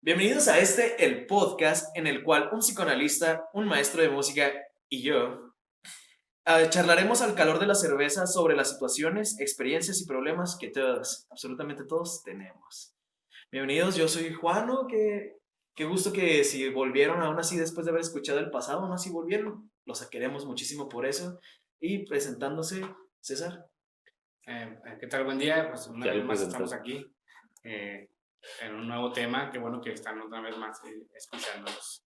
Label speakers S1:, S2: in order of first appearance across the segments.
S1: Bienvenidos a el podcast en el cual un psicoanalista, un maestro de música y yo charlaremos al calor de la cerveza sobre las situaciones, experiencias y problemas que todos, absolutamente todos, tenemos. Bienvenidos, yo soy Juano, qué gusto que si volvieron aún así después de haber escuchado el pasado, aún así volvieron, los queremos muchísimo por eso. Y presentándose, César.
S2: ¿Qué tal? Buen día. Pues una
S3: Ya
S2: vez
S3: lo
S2: más
S3: presentó.
S2: estamos aquí en un nuevo tema. Qué bueno que están otra vez más escuchándonos.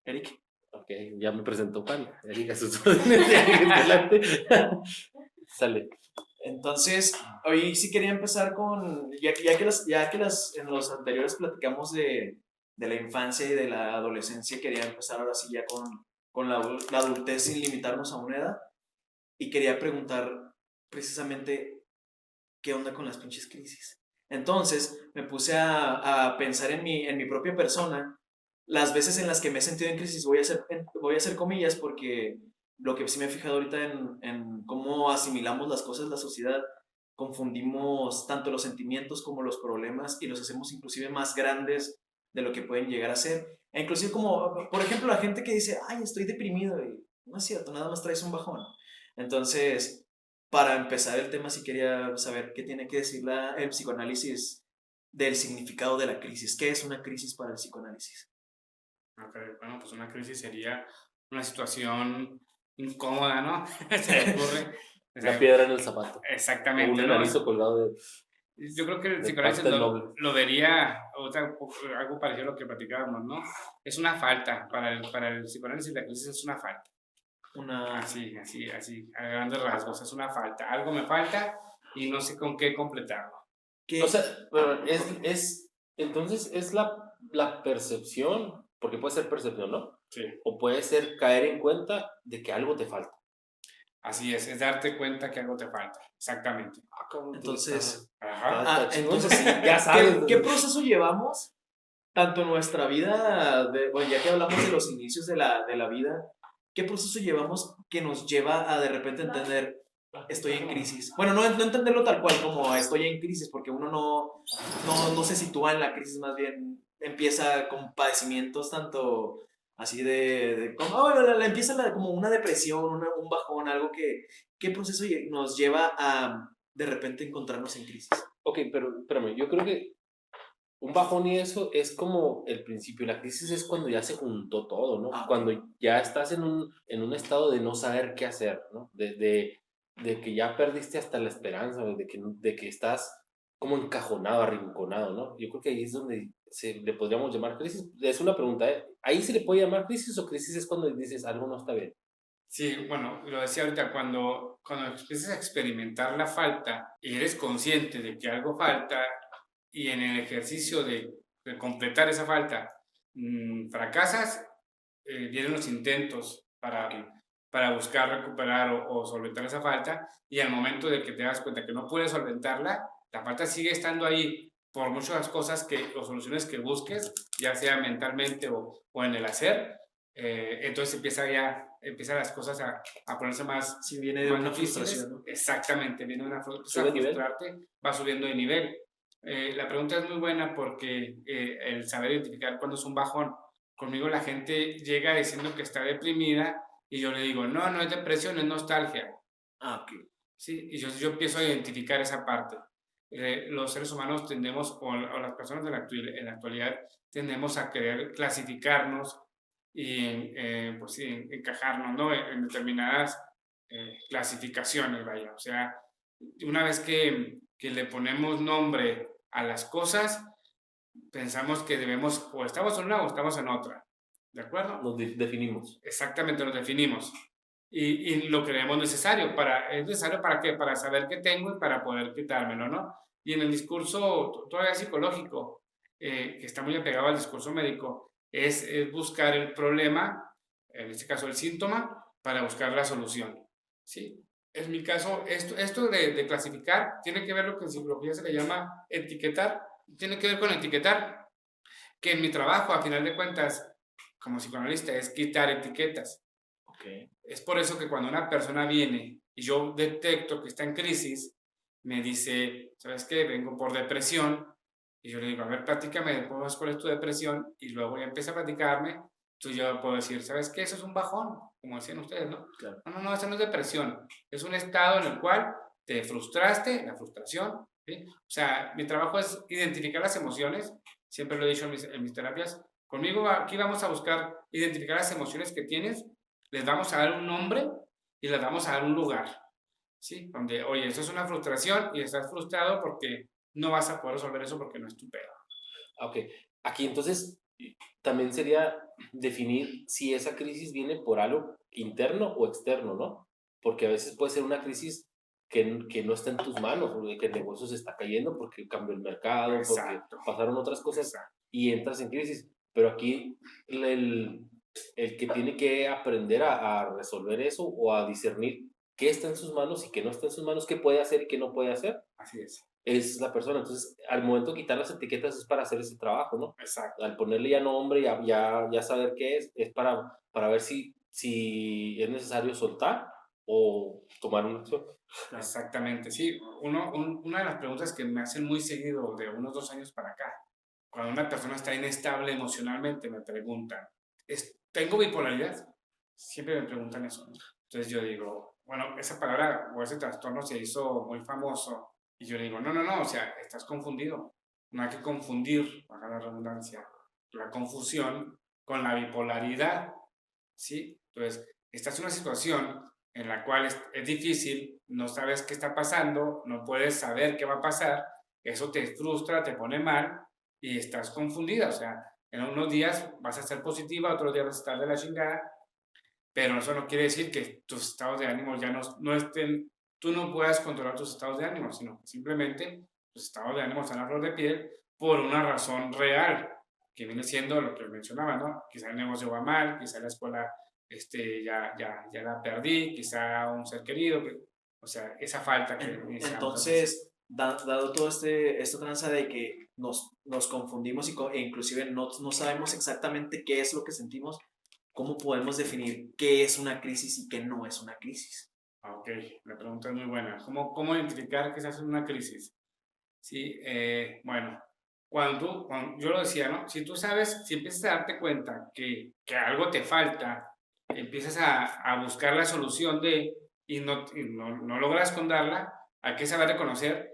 S1: Eric.
S3: Ok, ya me presentó Juan. Eric a sus órdenes. Eric adelante. Sale.
S1: Entonces, hoy sí quería empezar con, en los anteriores platicamos de la infancia y de la adolescencia, quería empezar ahora sí ya con la adultez sin limitarnos a una edad. Y quería preguntar precisamente qué onda con las pinches crisis. Entonces, me puse a pensar en mi propia persona, las veces en las que me he sentido en crisis, voy a hacer comillas porque lo que sí me he fijado ahorita en cómo asimilamos las cosas en la sociedad, confundimos tanto los sentimientos como los problemas y los hacemos inclusive más grandes de lo que pueden llegar a ser. E inclusive como, por ejemplo, la gente que dice, ay, estoy deprimido, y no es cierto, nada más traes un bajón. Entonces, para empezar el tema, sí quería saber qué tiene que decir el psicoanálisis del significado de la crisis. ¿Qué es una crisis para el psicoanálisis?
S2: Okay, bueno, pues una crisis sería una situación incómoda, ¿no? Se me ocurre. O
S3: Una
S2: sea,
S3: piedra en el zapato. O
S2: exactamente,
S3: un
S2: ¿no?
S3: enanizo colgado de
S2: Yo creo que el psicoanálisis
S3: parte noble.
S2: lo vería algo parecido a lo que platicábamos, ¿no? Es una falta. Para el psicoanálisis la crisis es una falta. Así, a grandes rasgos. Es una falta. Algo me falta y no sé con qué completarlo.
S3: O sea, pero entonces es la percepción, porque puede ser percepción, ¿no?
S2: Sí.
S3: O puede ser caer en cuenta de que algo te falta.
S2: Así es darte cuenta que algo te falta. Exactamente.
S1: Entonces,
S3: Entonces
S1: sí,
S3: ya sabes.
S1: ¿qué proceso llevamos tanto en nuestra vida, bueno, ya que hablamos de los inicios de la vida, qué proceso llevamos que nos lleva a de repente entender, estoy en crisis? Bueno, no entenderlo tal cual como estoy en crisis, porque uno no se sitúa en la crisis, más bien empieza con padecimientos tanto así como, empieza como una depresión, un bajón, algo ¿qué proceso nos lleva a de repente encontrarnos en crisis?
S3: Ok, pero espérame, yo creo que un bajón y eso es como el principio. La crisis es cuando ya se juntó todo, ¿no? Cuando ya estás en un estado de no saber qué hacer, ¿no? De que ya perdiste hasta la esperanza, de que estás como encajonado, arrinconado, ¿no? Yo creo que ahí es donde le podríamos llamar crisis. Es una pregunta, ¿eh? ¿Ahí se le puede llamar crisis o crisis es cuando dices algo no está bien?
S2: Sí, bueno, lo decía ahorita, cuando empiezas a experimentar la falta y eres consciente de que algo falta y en el ejercicio de completar esa falta fracasas, vienen los intentos para buscar recuperar o solventar esa falta, y al momento de que te das cuenta que no puedes solventarla, la falta sigue estando ahí por muchas cosas o soluciones que busques, ya sea mentalmente o en el hacer. Entonces empiezan las cosas a ponerse más,
S1: si viene de
S2: más
S1: una
S2: difíciles.
S1: frustración, ¿no?
S2: Exactamente, viene una
S3: ¿Sube
S2: frustración,
S3: nivel?
S2: frustrarte, va subiendo de nivel. La pregunta es muy buena porque el saber identificar cuándo es un bajón. Conmigo la gente llega diciendo que está deprimida y yo le digo, no, no es depresión, es nostalgia.
S1: Ok.
S2: Sí, y yo empiezo a identificar esa parte. Los seres humanos tendemos, o las personas en la actualidad, tendemos a querer clasificarnos y pues sí, encajarnos, ¿no? En determinadas clasificaciones, vaya. O sea, una vez que le ponemos nombre a las cosas, pensamos que debemos, o estamos en una o estamos en otra. ¿De acuerdo?
S3: Nos definimos.
S2: Exactamente, nos definimos. Y lo creemos necesario. ¿Es necesario para qué? Para saber qué tengo y para poder quitármelo, ¿no? Y en el discurso todavía psicológico, que está muy apegado al discurso médico, es buscar el problema, en este caso el síntoma, para buscar la solución. ¿Sí? En mi caso, esto de clasificar tiene que ver lo que en psicología se le llama etiquetar. Tiene que ver con etiquetar, que en mi trabajo, a final de cuentas, como psicoanalista, es quitar etiquetas.
S1: Okay.
S2: Es por eso que cuando una persona viene y yo detecto que está en crisis, me dice, ¿sabes qué? Vengo por depresión, Y yo le digo, a ver, platícame después cuál es tu depresión, y luego ya empieza a platicarme, entonces yo puedo decir, ¿sabes qué? Eso es un bajón, como decían ustedes, ¿no?
S1: Claro.
S2: No, eso no es depresión, es un estado en el cual te frustraste, la frustración, ¿sí? O sea, mi trabajo es identificar las emociones, siempre lo he dicho en mis terapias, conmigo aquí vamos a buscar identificar las emociones que tienes, les vamos a dar un nombre y les vamos a dar un lugar, ¿sí? Donde, oye, eso es una frustración y estás frustrado porque no vas a poder resolver eso porque no es tu pedo.
S3: Ok, aquí entonces también sería definir si esa crisis viene por algo interno o externo, ¿no? Porque a veces puede ser una crisis que no está en tus manos, o de que el negocio se está cayendo porque cambió el mercado, porque
S2: Exacto.
S3: pasaron otras cosas
S2: Exacto.
S3: y entras en crisis. Pero aquí el que tiene que aprender a resolver eso o a discernir qué está en sus manos y qué no está en sus manos, qué puede hacer y qué no puede hacer,
S2: Así
S3: es la persona. Entonces, al momento de quitar las etiquetas es para hacer ese trabajo, ¿no?
S2: exacto.
S3: Al ponerle ya nombre, ya saber qué es para ver si es necesario soltar o tomar una acción.
S2: Exactamente, sí. Una de las preguntas que me hacen muy seguido de unos 2 años para acá, cuando una persona está inestable emocionalmente, me preguntan, ¿tengo bipolaridad? Siempre me preguntan eso, ¿no? Entonces yo digo, bueno, esa palabra o ese trastorno se hizo muy famoso y yo le digo, no, o sea, estás confundido. No hay que confundir, para la redundancia, la confusión con la bipolaridad, ¿sí? Entonces, esta es una situación en la cual es difícil, no sabes qué está pasando, no puedes saber qué va a pasar, eso te frustra, te pone mal y estás confundida, o sea, en unos días vas a ser positiva, otros días vas a estar de la chingada, pero eso no quiere decir que tus estados de ánimo ya no estén, tú no puedas controlar tus estados de ánimo, sino que simplemente tus estados de ánimo están a flor de piel por una razón real, que viene siendo lo que mencionaba, ¿no? Quizá el negocio va mal, quizá la escuela ya la perdí, quizá un ser querido, o sea, esa falta que
S1: Entonces, dado todo esta tranza de que nos confundimos e inclusive no sabemos exactamente qué es lo que sentimos, ¿cómo podemos definir qué es una crisis y qué no es una crisis?
S2: Ok, la pregunta es muy buena. ¿Cómo identificar que estás en una crisis? Sí, bueno, yo lo decía, ¿no? Si tú sabes, si empiezas a darte cuenta que algo te falta, empiezas a buscar la solución y no logras esconderla, hay que saber reconocer,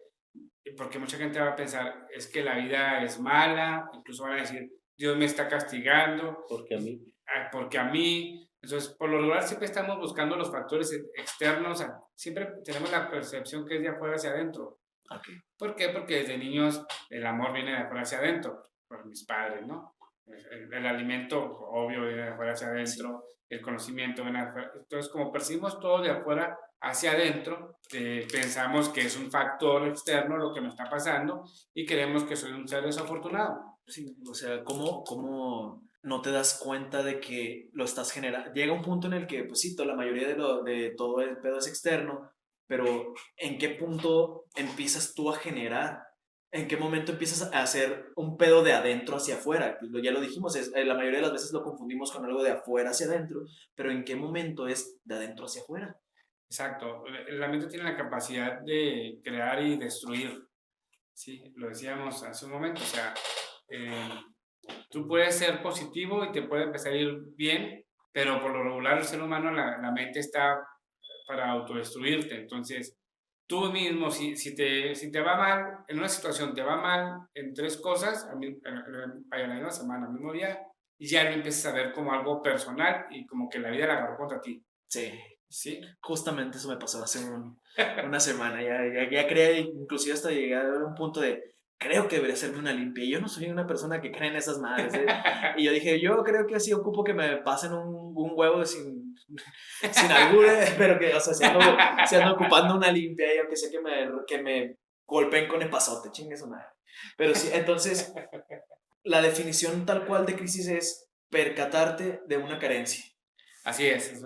S2: porque mucha gente va a pensar, es que la vida es mala, incluso van a decir, Dios me está castigando,
S3: Porque a mí,
S2: porque a mí, entonces, por lo regular siempre estamos buscando los factores externos, siempre tenemos la percepción que es de afuera hacia adentro.
S1: Okay.
S2: ¿Por qué? Porque desde niños el amor viene de afuera hacia adentro, por mis padres, ¿no? El alimento, obvio, viene de afuera hacia adentro, sí. El conocimiento viene de afuera. Entonces, como percibimos todo de afuera hacia adentro, pensamos que es un factor externo lo que me está pasando y creemos que soy un ser desafortunado.
S1: Sí, o sea, ¿cómo no te das cuenta de que lo estás generando? Llega un punto en el que, pues sí, la mayoría de todo el pedo es externo, pero ¿en qué punto empiezas tú a generar? ¿En qué momento empiezas a hacer un pedo de adentro hacia afuera? Ya lo dijimos, la mayoría de las veces lo confundimos con algo de afuera hacia adentro, pero ¿en qué momento es de adentro hacia afuera?
S2: Exacto, la mente tiene la capacidad de crear y destruir, sí, lo decíamos hace un momento, o sea, tú puedes ser positivo y te puede empezar a ir bien, pero por lo regular el ser humano, la mente está para autodestruirte. Entonces, tú mismo, si te va mal, en una situación te va mal en 3 cosas, en la misma semana, al mismo día, y ya lo empiezas a ver como algo personal y como que la vida la agarró contra ti.
S1: Sí.
S2: Sí.
S1: Justamente eso me pasó hace una semana. Ya creía, inclusive hasta llegué a un punto de, creo que debería hacerme una limpia. Y yo no soy una persona que cree en esas madres. Y yo dije, yo creo que sí ocupo que me pasen un huevo sin albur, pero que, o sea, si ando ocupando una limpia y aunque sea que me golpeen con epazote, chingue su madre. Pero sí, entonces, la definición tal cual de crisis es percatarte de una carencia.
S2: Así es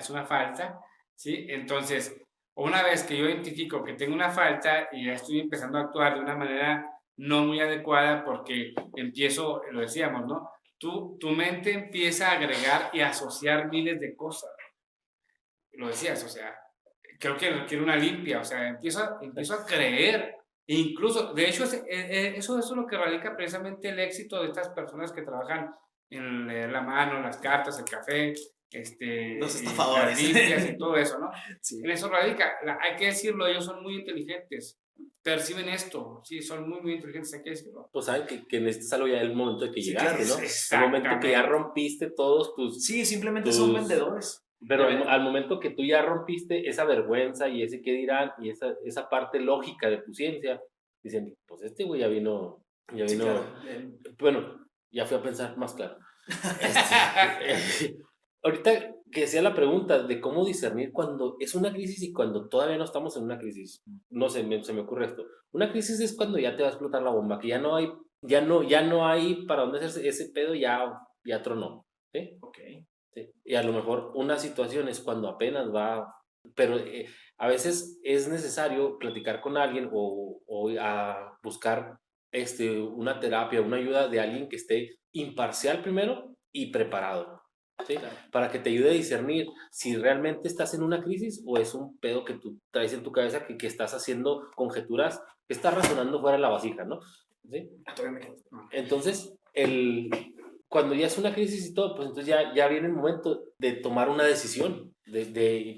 S2: una falta, ¿sí? Entonces, una vez que yo identifico que tengo una falta y ya estoy empezando a actuar de una manera no muy adecuada porque empiezo, lo decíamos, ¿no? Tu mente empieza a agregar y asociar miles de cosas. Lo decías, o sea, creo que quiero una limpia, o sea, empiezo a creer Incluso, de hecho, eso es lo que radica precisamente el éxito de estas personas que trabajan en leer la mano, las cartas, el café,
S1: Los
S2: y las
S1: estafadores.
S2: limpias y todo eso, ¿no?
S1: Sí.
S2: En eso radica. Hay que decirlo, ellos son muy inteligentes, perciben esto, sí, son muy, muy inteligentes, hay que decirlo.
S3: Pues saben que necesitas algo ya en el momento de que
S1: Sí,
S3: llegaste,
S1: claro,
S3: ¿no? El momento que ya rompiste todos
S1: Sí, simplemente son vendedores.
S3: Pero al momento que tú ya rompiste esa vergüenza y ese qué dirán y esa parte lógica de tu ciencia, dicen, pues este güey ya vino,
S1: Sí, claro.
S3: bueno, ya fui a pensar más claro. Ahorita que decía la pregunta de cómo discernir cuando es una crisis y cuando todavía no estamos en una crisis. No sé, se me ocurre esto. Una crisis es cuando ya te va a explotar la bomba, que ya no hay para dónde hacerse ese pedo, ya tronó. ¿Sí?
S1: Ok.
S3: Sí. Y a lo mejor una situación es cuando apenas va, pero a veces es necesario platicar con alguien o a buscar una terapia, una ayuda de alguien que esté imparcial primero y preparado, ¿sí?
S1: Claro.
S3: Para que te ayude a discernir si realmente estás en una crisis o es un pedo que tú traes en tu cabeza que estás haciendo conjeturas, que estás razonando fuera de la vasija, ¿no? ¿Sí? Entonces, cuando ya es una crisis y todo, pues entonces ya viene el momento de tomar una decisión.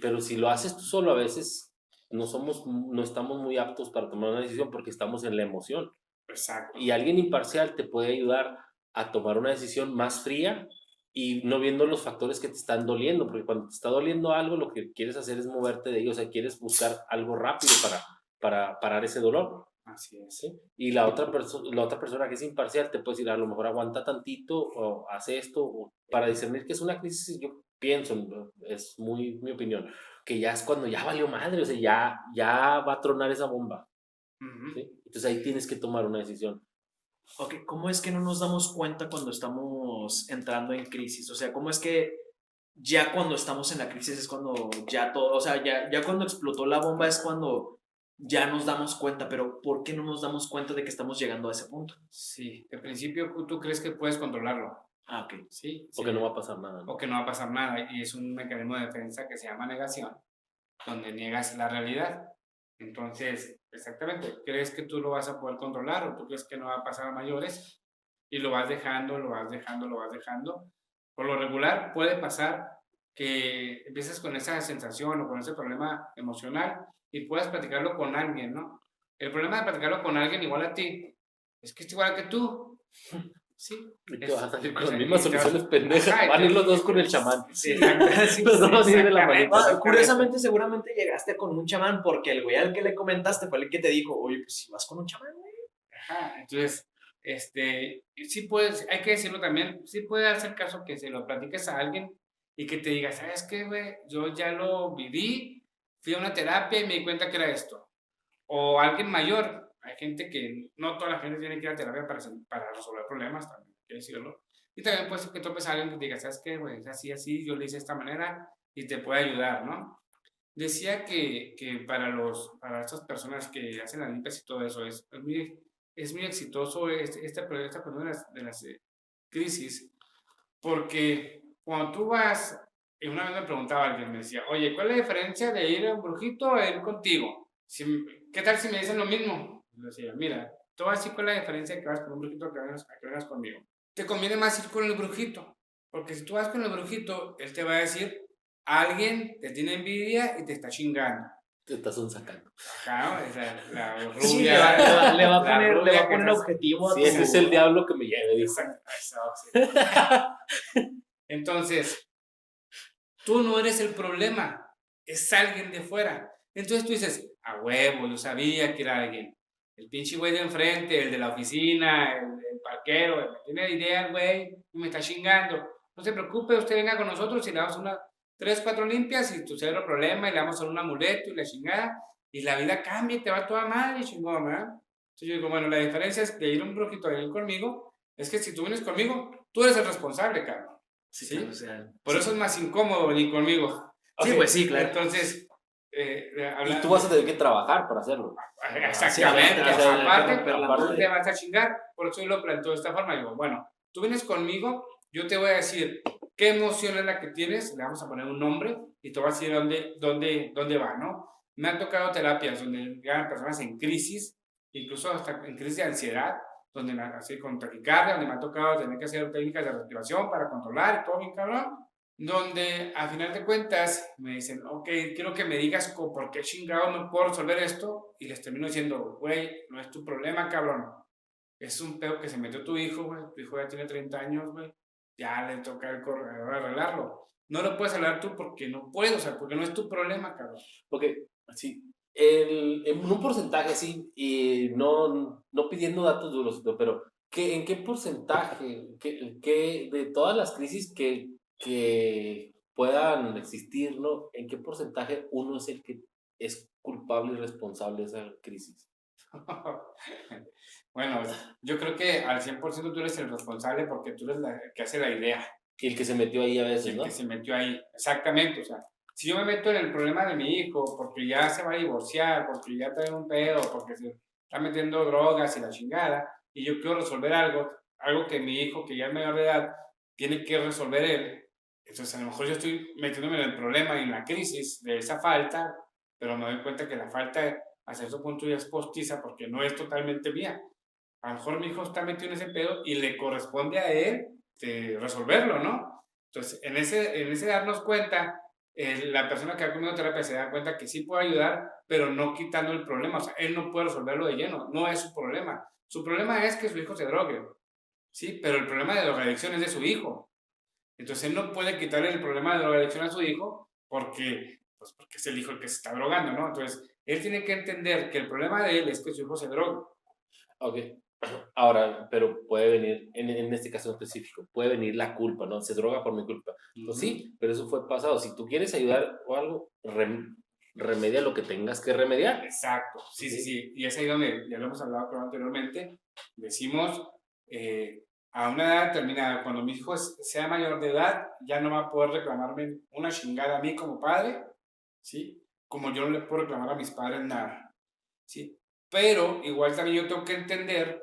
S3: Pero si lo haces tú solo, a veces no estamos muy aptos para tomar una decisión porque estamos en la emoción.
S2: Exacto.
S3: Y alguien imparcial te puede ayudar a tomar una decisión más fría y no viendo los factores que te están doliendo, porque cuando te está doliendo algo, lo que quieres hacer es moverte de ello, o sea, quieres buscar algo rápido para parar ese dolor.
S2: Así es.
S3: ¿Sí? Y la otra persona que es imparcial te puede decir, a lo mejor aguanta tantito o hace esto, o para discernir que es una crisis, yo pienso, ¿no? Es mi opinión, que ya es cuando ya valió madre, o sea, ya va a tronar esa bomba. ¿Sí? Entonces ahí tienes que tomar una decisión.
S1: Ok, ¿cómo es que no nos damos cuenta cuando estamos entrando en crisis? O sea, ¿cómo es que ya cuando estamos en la crisis es cuando ya todo, o sea, ya cuando explotó la bomba es cuando ya nos damos cuenta, pero ¿por qué no nos damos cuenta de que estamos llegando a ese punto?
S2: Sí, de principio tú crees que puedes controlarlo.
S1: Ah, ok.
S2: Sí.
S3: O que no va a pasar nada, ¿no?
S2: O que no va a pasar nada. Y es un mecanismo de defensa que se llama negación, donde niegas la realidad. Entonces, exactamente, crees que tú lo vas a poder controlar o tú crees que no va a pasar a mayores y lo vas dejando, lo vas dejando, lo vas dejando. Por lo regular puede pasar que empieces con esa sensación o con ese problema emocional y puedas platicarlo con alguien, ¿no? El problema de platicarlo con alguien igual a ti es que es igual que tú. Sí.
S3: Y te vas a salir con las mismas soluciones pendejas.
S2: Ajá,
S3: Van a ir los dos con el chamán.
S2: Sí, exacto.
S3: Los dos van a ir de la
S2: Exactamente.
S3: manita.
S1: Curiosamente, seguramente llegaste con un chamán porque el güey al que le comentaste fue el que te dijo, oye, pues si vas con un chamán, güey.
S2: Ajá, entonces, sí puedes, hay que decirlo también, sí puede hacer caso que se lo platiques a alguien y que te diga, ¿sabes qué, güey? Yo ya lo viví, fui a una terapia y me di cuenta que era esto. O alguien mayor, hay gente que, no toda la gente tiene que ir a terapia para resolver problemas, también hay que decirlo. Y también puede ser que topes a alguien que te diga, ¿sabes qué, güey? Es así, así, yo le hice de esta manera y te puede ayudar, ¿no? Decía que para estas personas que hacen las limpias y todo eso, es muy exitoso esta cuestión de las crisis, porque cuando tú vas, y una vez me preguntaba alguien, me decía, oye, ¿cuál es la diferencia de ir a un brujito a ir contigo? ¿Qué tal si me dicen lo mismo? Le decía, mira, te voy a decir cuál es la diferencia de que vas con un brujito a que vengas conmigo. Te conviene más ir con el brujito, porque si tú vas con el brujito, él te va a decir, alguien te tiene envidia y te está chingando.
S3: Te estás sacando.
S2: Ajá, la rubia.
S1: Sí, le va a poner objetivo a
S3: Sí,
S1: tu...
S3: ese es el diablo que me lleve, dijo.
S2: Exacto. Entonces, tú no eres el problema, es alguien de fuera. Entonces tú dices, a huevo, yo sabía que era alguien. El pinche güey de enfrente, el de la oficina, el parquero, me tiene idea el güey y me está chingando. No se preocupe, usted venga con nosotros y le damos 3, 4 limpias y tu cero problema y le damos un amuleto y la chingada y la vida cambia y te va toda madre y chingón, ¿verdad? Entonces yo digo, bueno, la diferencia es de ir a un brujito a ir conmigo, es que si tú vienes conmigo, tú eres el responsable, cabrón.
S1: Sí, claro, o sea,
S2: Por eso es más incómodo venir conmigo.
S1: Sí, pues sí, claro.
S2: Entonces,
S3: y tú vas a tener que trabajar para hacerlo.
S2: Exactamente.
S1: Sí,
S2: aparte te vas a chingar. Por eso yo lo planteo de esta forma. Digo, bueno, tú vienes conmigo, yo te voy a decir qué emoción es la que tienes, le vamos a poner un nombre y te voy a decir dónde va, ¿no? Me han tocado terapias donde llegan personas en crisis incluso hasta en crisis de ansiedad, donde así con taquicardia, donde me ha tocado tener que hacer técnicas de respiración para controlar y todo bien cabrón, donde a final de cuentas me dicen, ok, quiero que me digas por qué chingado no puedo resolver esto, y les termino diciendo, güey, no es tu problema, cabrón, es un pedo que se metió tu hijo, güey, tu hijo ya tiene 30 años, güey, ya le toca al corredor arreglarlo. No lo puedes hablar tú porque no puedo, o sea, porque no es tu problema, cabrón.
S3: Porque, sí, en un porcentaje, sí, y no pidiendo datos duros, ¿no? Pero ¿en qué porcentaje de todas las crisis que puedan existir, ¿no? ¿En qué porcentaje uno es el que es culpable y responsable de esa crisis?
S2: Bueno, yo creo que al 100% tú eres el responsable porque tú eres el que hace la idea.
S3: Y el que se metió ahí a veces,
S2: El
S3: ¿no?
S2: que se metió ahí, exactamente, o sea, si yo me meto en el problema de mi hijo porque ya se va a divorciar, porque ya trae un pedo, porque se está metiendo drogas y la chingada, y yo quiero resolver algo que mi hijo, que ya es mayor de edad, tiene que resolver él, entonces a lo mejor yo estoy metiéndome en el problema y en la crisis de esa falta, pero me doy cuenta que la falta a cierto punto ya es postiza porque no es totalmente mía. A lo mejor mi hijo está metido en ese pedo y le corresponde a él resolverlo, ¿no? Entonces, en ese darnos cuenta, la persona que ha comido terapia se da cuenta que sí puede ayudar, pero no quitando el problema. O sea, él no puede resolverlo de lleno, no es su problema. Su problema es que su hijo se drogue, ¿sí? Pero el problema de drogadicción es de su hijo. Entonces, él no puede quitarle el problema de drogadicción a su hijo porque es el hijo el que se está drogando, ¿no? Entonces, él tiene que entender que el problema de él es que su hijo se drogue.
S3: Ok. Ahora, pero puede venir, en este caso específico, puede venir la culpa, ¿no? Se droga por mi culpa. Pues sí, pero eso fue pasado. Si tú quieres ayudar o algo, remedia lo que tengas que remediar.
S2: Exacto, sí. Y es ahí donde, ya lo hemos hablado anteriormente, decimos, a una edad determinada, cuando mi hijo sea mayor de edad, ya no va a poder reclamarme una chingada a mí como padre, ¿sí? Como yo no le puedo reclamar a mis padres nada, ¿sí? Pero igual también yo tengo que entender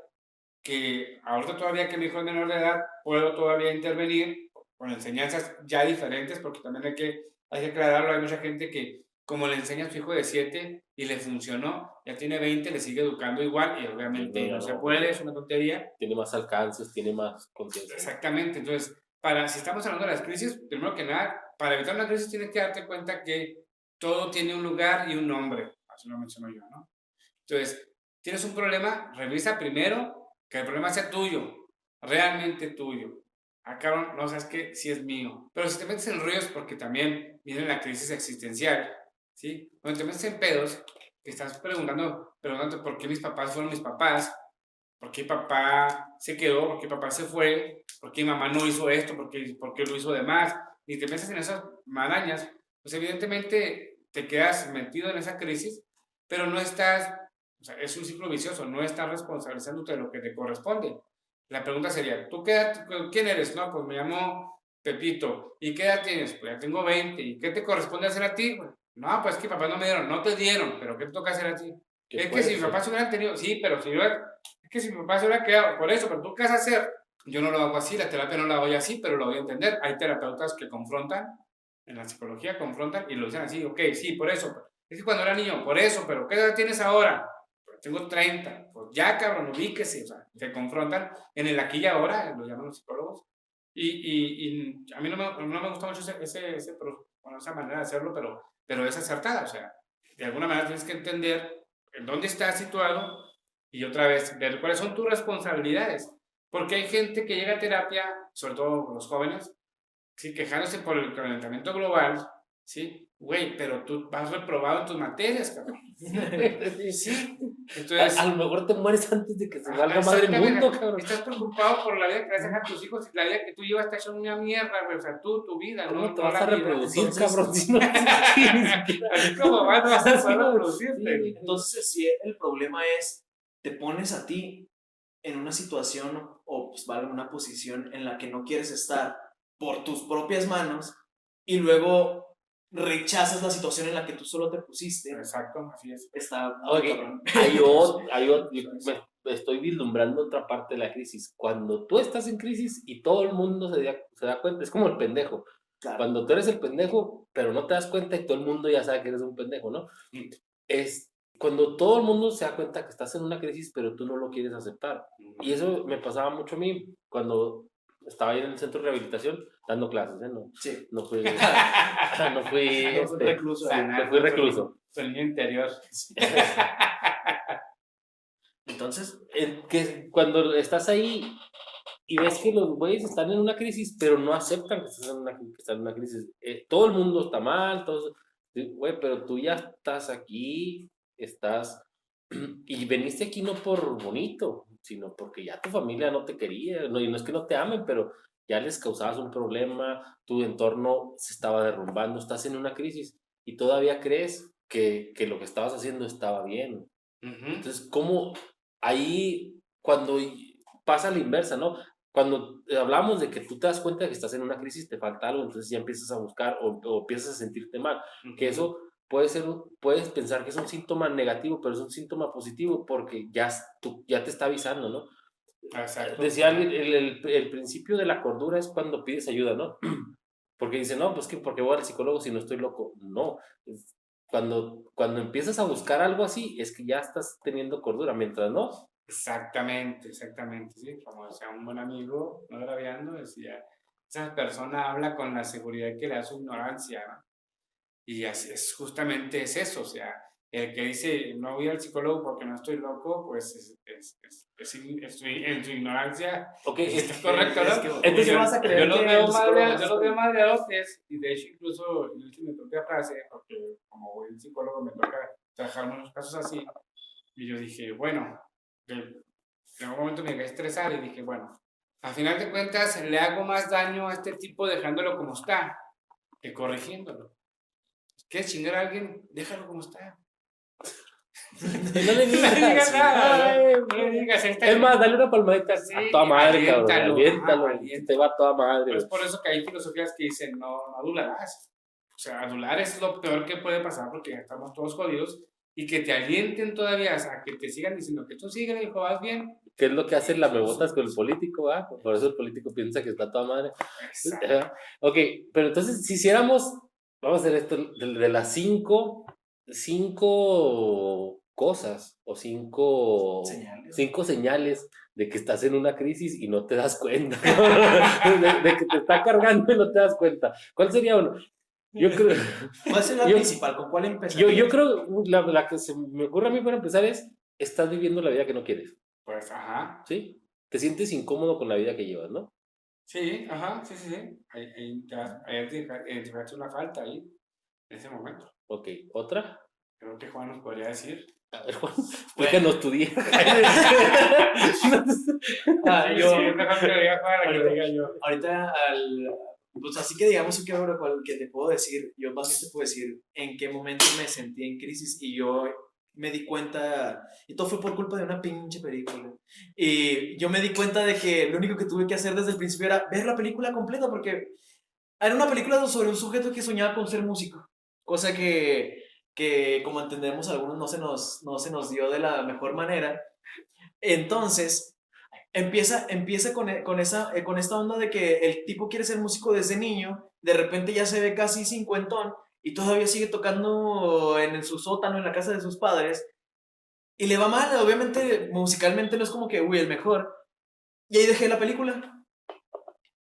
S2: que ahorita todavía que mi hijo es menor de edad, puedo todavía intervenir con enseñanzas ya diferentes, porque también hay que aclararlo, hay mucha gente que como le enseña a su hijo de 7 y le funcionó, ya tiene 20, le sigue educando igual y obviamente no se puede, es una tontería.
S3: Tiene más alcances, tiene más conciencia.
S2: Exactamente, entonces, si estamos hablando de las crisis, primero que nada, para evitar una crisis tienes que darte cuenta que todo tiene un lugar y un nombre, así lo menciono yo, ¿no? Entonces, tienes un problema, revisa primero que el problema sea tuyo, realmente tuyo. Acá no sabes que sí es mío. Pero si te metes en ríos, porque también viene la crisis existencial, ¿sí? Cuando te metes en pedos, estás preguntando por qué mis papás fueron mis papás, por qué papá se quedó, por qué papá se fue, por qué mamá no hizo esto, por qué lo hizo de más, y te metes en esas marañas, pues evidentemente te quedas metido en esa crisis, pero no estás, o sea, es un ciclo vicioso, no estás responsabilizándote de lo que te corresponde. La pregunta sería, ¿quién eres? No, pues me llamo Pepito. ¿Y qué edad tienes? Pues ya tengo 20. ¿Y qué te corresponde hacer a ti? No, pues que papá no me dieron, no te dieron, pero ¿qué te toca hacer a ti? Es que si mi papá se hubieran tenido, sí, pero si yo, es que si mi papá se hubiera quedado, por eso, pero tú qué vas a hacer, yo no lo hago así, la terapia no la doy así, pero lo voy a entender. Hay terapeutas que confrontan, en la psicología confrontan y lo dicen así, ok, sí, por eso, es que cuando era niño, por eso, pero ¿qué edad tienes ahora? Pues tengo 30, pues ya cabrón, ubíquese, o sea, te confrontan en el aquí y ahora, lo llaman los psicólogos, y a mí no me gusta mucho esa manera de hacerlo, pero es acertada, o sea, de alguna manera tienes que entender en dónde estás situado y otra vez ver cuáles son tus responsabilidades. Porque hay gente que llega a terapia, sobre todo los jóvenes, ¿sí? Quejándose por el calentamiento global, ¿sí? Güey, pero tú vas reprobado en tus materias, cabrón. Sí. Entonces,
S3: a lo mejor te mueres antes de que se valga madre el mundo, cabrón.
S2: Estás preocupado por la vida que le vas a dejar a tus hijos y la vida que tú llevas está hecha una mierda, güey. O sea, tu vida,
S3: ¿Cómo
S2: no,
S3: te
S2: no
S3: vas
S2: la
S3: a
S2: vida.
S3: reproducir,
S1: Entonces,
S3: cabrón? Si no,
S2: Así como vas a poder reproducirte.
S1: Entonces, si el problema es, te pones a ti en una situación o pues, vale, una posición en la que no quieres estar por tus propias manos y luego rechazas la situación en la que tú solo te pusiste.
S2: Exacto, así es.
S1: Está muy
S3: okay.
S1: cabrón.
S3: Me estoy vislumbrando otra parte de la crisis. Cuando tú estás en crisis y todo el mundo se da cuenta, es como el pendejo.
S1: Claro.
S3: Cuando tú eres el pendejo, pero no te das cuenta y todo el mundo ya sabe que eres un pendejo, ¿no? cuando todo el mundo se da cuenta que estás en una crisis, pero tú no lo quieres aceptar. Y eso me pasaba mucho a mí cuando estaba ahí en el centro de rehabilitación dando clases, ¿eh? No,
S1: Sí.
S3: no fui,
S1: Recluso.
S3: no fui recluso.
S2: Tu niño interior.
S1: Entonces,
S3: Que cuando estás ahí y ves que los güeyes están en una crisis, pero no aceptan que están en una crisis. Todo el mundo está mal, güey, pero tú ya estás aquí, y veniste aquí no por bonito, sino porque ya tu familia no te quería, no, y no es que no te amen, pero ya les causabas un problema, tu entorno se estaba derrumbando, estás en una crisis y todavía crees que lo que estabas haciendo estaba bien. Entonces, ¿cómo ahí cuando pasa la inversa, ¿no? Cuando hablamos de que tú te das cuenta de que estás en una crisis, te falta algo, entonces ya empiezas a buscar o empiezas a sentirte mal, que eso puedes pensar que es un síntoma negativo, pero es un síntoma positivo porque ya te está avisando, ¿no?
S2: Exacto.
S3: Decía alguien, el principio de la cordura es cuando pides ayuda, ¿no? Porque dice, no, pues que porque voy al psicólogo si no estoy loco. No, cuando empiezas a buscar algo así, es que ya estás teniendo cordura, mientras no.
S2: Exactamente, sí. Como decía un buen amigo, no graviando, decía, esa persona habla con la seguridad que le da su ignorancia, ¿no? Y así es, justamente es eso, o sea, el que dice, no voy al psicólogo porque no estoy loco, pues en su ignorancia.
S3: Ok,
S2: Es correcto, ¿no?
S1: Entonces vas a creer
S2: Yo los
S1: que
S2: veo
S1: el psicólogo no
S2: yo los veo madreadotes, y de hecho incluso mi propia frase, porque como voy al psicólogo me toca trabajar unos casos así, y yo dije, bueno, en un momento me llegué a estresar y dije, bueno, a final de cuentas le hago más daño a este tipo dejándolo como está que corrigiéndolo. ¿Quieres chingar a alguien? Déjalo como está.
S3: No le digas,
S2: No le digas nada,
S3: no,
S2: no le digas.
S3: Es más, dale una palmadita
S2: Sí,
S3: a toda madre, cabrón.
S2: aliéntalo,
S3: Aliéntalo, te va a toda madre.
S2: Es por eso que hay filosofías que dicen, no adularás. O sea, adular es lo peor que puede pasar porque ya estamos todos jodidos, y que te alienten todavía a que te sigan diciendo que tú sigue, hijo, vas bien.
S3: ¿Qué es lo que hacen las mebotas con el político? Por eso el político piensa que está toda madre. Ok, pero entonces, si hiciéramos, vamos a hacer esto de las cinco cosas o cinco señales de que estás en una crisis y no te das cuenta, de que te está cargando y no te das cuenta. ¿Cuál sería uno? Yo creo,
S1: ¿cuál es la principal? ¿Con cuál empezar?
S3: yo creo la que se me ocurre a mí para empezar es, estás viviendo la vida que no quieres.
S2: Pues, ajá.
S3: ¿Sí? Te sientes incómodo con la vida que llevas, ¿no?
S2: Sí, ajá, sí. Ahí identificaste una falta ahí, en ese momento.
S3: Ok, ¿otra?
S2: Creo que Juan nos podría decir.
S3: A ver, Juan, explícanos tu día.
S1: Ahorita, pues así que digamos que ahora que te puedo decir, yo más bien te puedo decir en qué momento me sentí en crisis y yo me di cuenta, y todo fue por culpa de una pinche película, y yo me di cuenta de que lo único que tuve que hacer desde el principio era ver la película completa, porque era una película sobre un sujeto que soñaba con ser músico, cosa que como entendemos algunos no se nos dio de la mejor manera. Entonces empieza con esta onda de que el tipo quiere ser músico desde niño, de repente ya se ve casi cincuentón y todavía sigue tocando en su sótano, en la casa de sus padres, y le va mal, obviamente musicalmente no es como que, uy, el mejor, y ahí dejé la película.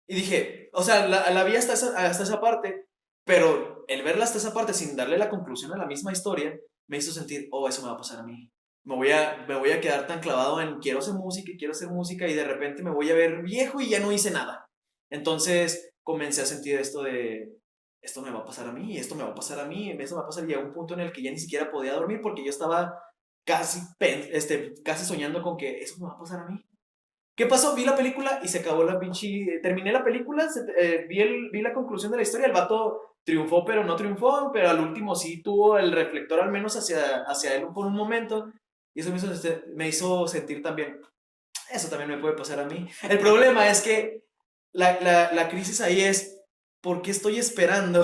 S1: Y dije, o sea, la vi hasta esa parte, pero el verla hasta esa parte sin darle la conclusión a la misma historia, me hizo sentir, oh, eso me va a pasar a mí. Me voy a quedar tan clavado en quiero hacer música, y de repente me voy a ver viejo y ya no hice nada. Entonces comencé a sentir esto de, esto me va a pasar a mí, esto me va a pasar a mí, esto me va a pasar, y a un punto en el que ya ni siquiera podía dormir porque yo estaba casi soñando con que eso me va a pasar a mí. ¿Qué pasó? Vi la película y se acabó la pinche... Terminé la película, vi la conclusión de la historia, el vato triunfó pero no triunfó, pero al último sí tuvo el reflector al menos hacia él por un momento, y eso me hizo sentir también, eso también me puede pasar a mí. El problema es que la crisis ahí es, ¿por qué estoy esperando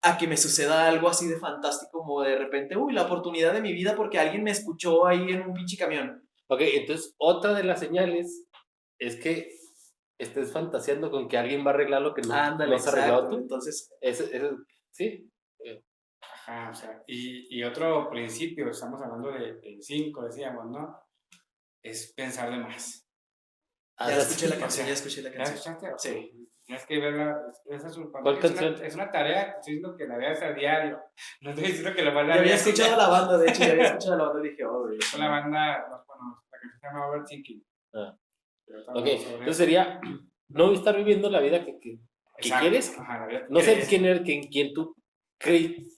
S1: a que me suceda algo así de fantástico como de repente, uy, la oportunidad de mi vida porque alguien me escuchó ahí en un pinche camión?
S3: Ok, entonces otra de las señales es que estés fantaseando con que alguien va a arreglar lo que no has arreglado tú.
S1: Entonces,
S3: Sí.
S2: Ajá, o sea, y otro principio, estamos hablando de 5, decíamos, ¿no? Es pensar de más.
S1: Ya escuché la
S2: O
S1: canción,
S2: sea,
S1: ya escuché la
S2: ¿ya
S1: canción.
S2: escuchaste?
S1: Sí.
S2: Tienes que verla.
S3: ¿Cuál canción?
S2: Es una tarea, estoy diciendo que la veas a diario. No estoy diciendo que lo vas a
S1: Ya
S2: ver
S1: había
S2: así.
S1: escuchado la banda, de hecho, ya había escuchado la banda y dije, oh,
S2: Es una banda, bueno, la canción se llama Overthinking.
S3: Ah.
S2: Pero
S3: Ok,
S2: hablamos sobre
S3: entonces
S2: eso.
S3: sería no estar viviendo la vida que
S2: Exacto.
S3: quieres,
S2: Ajá, la vida
S3: no sé
S2: que
S3: quién tú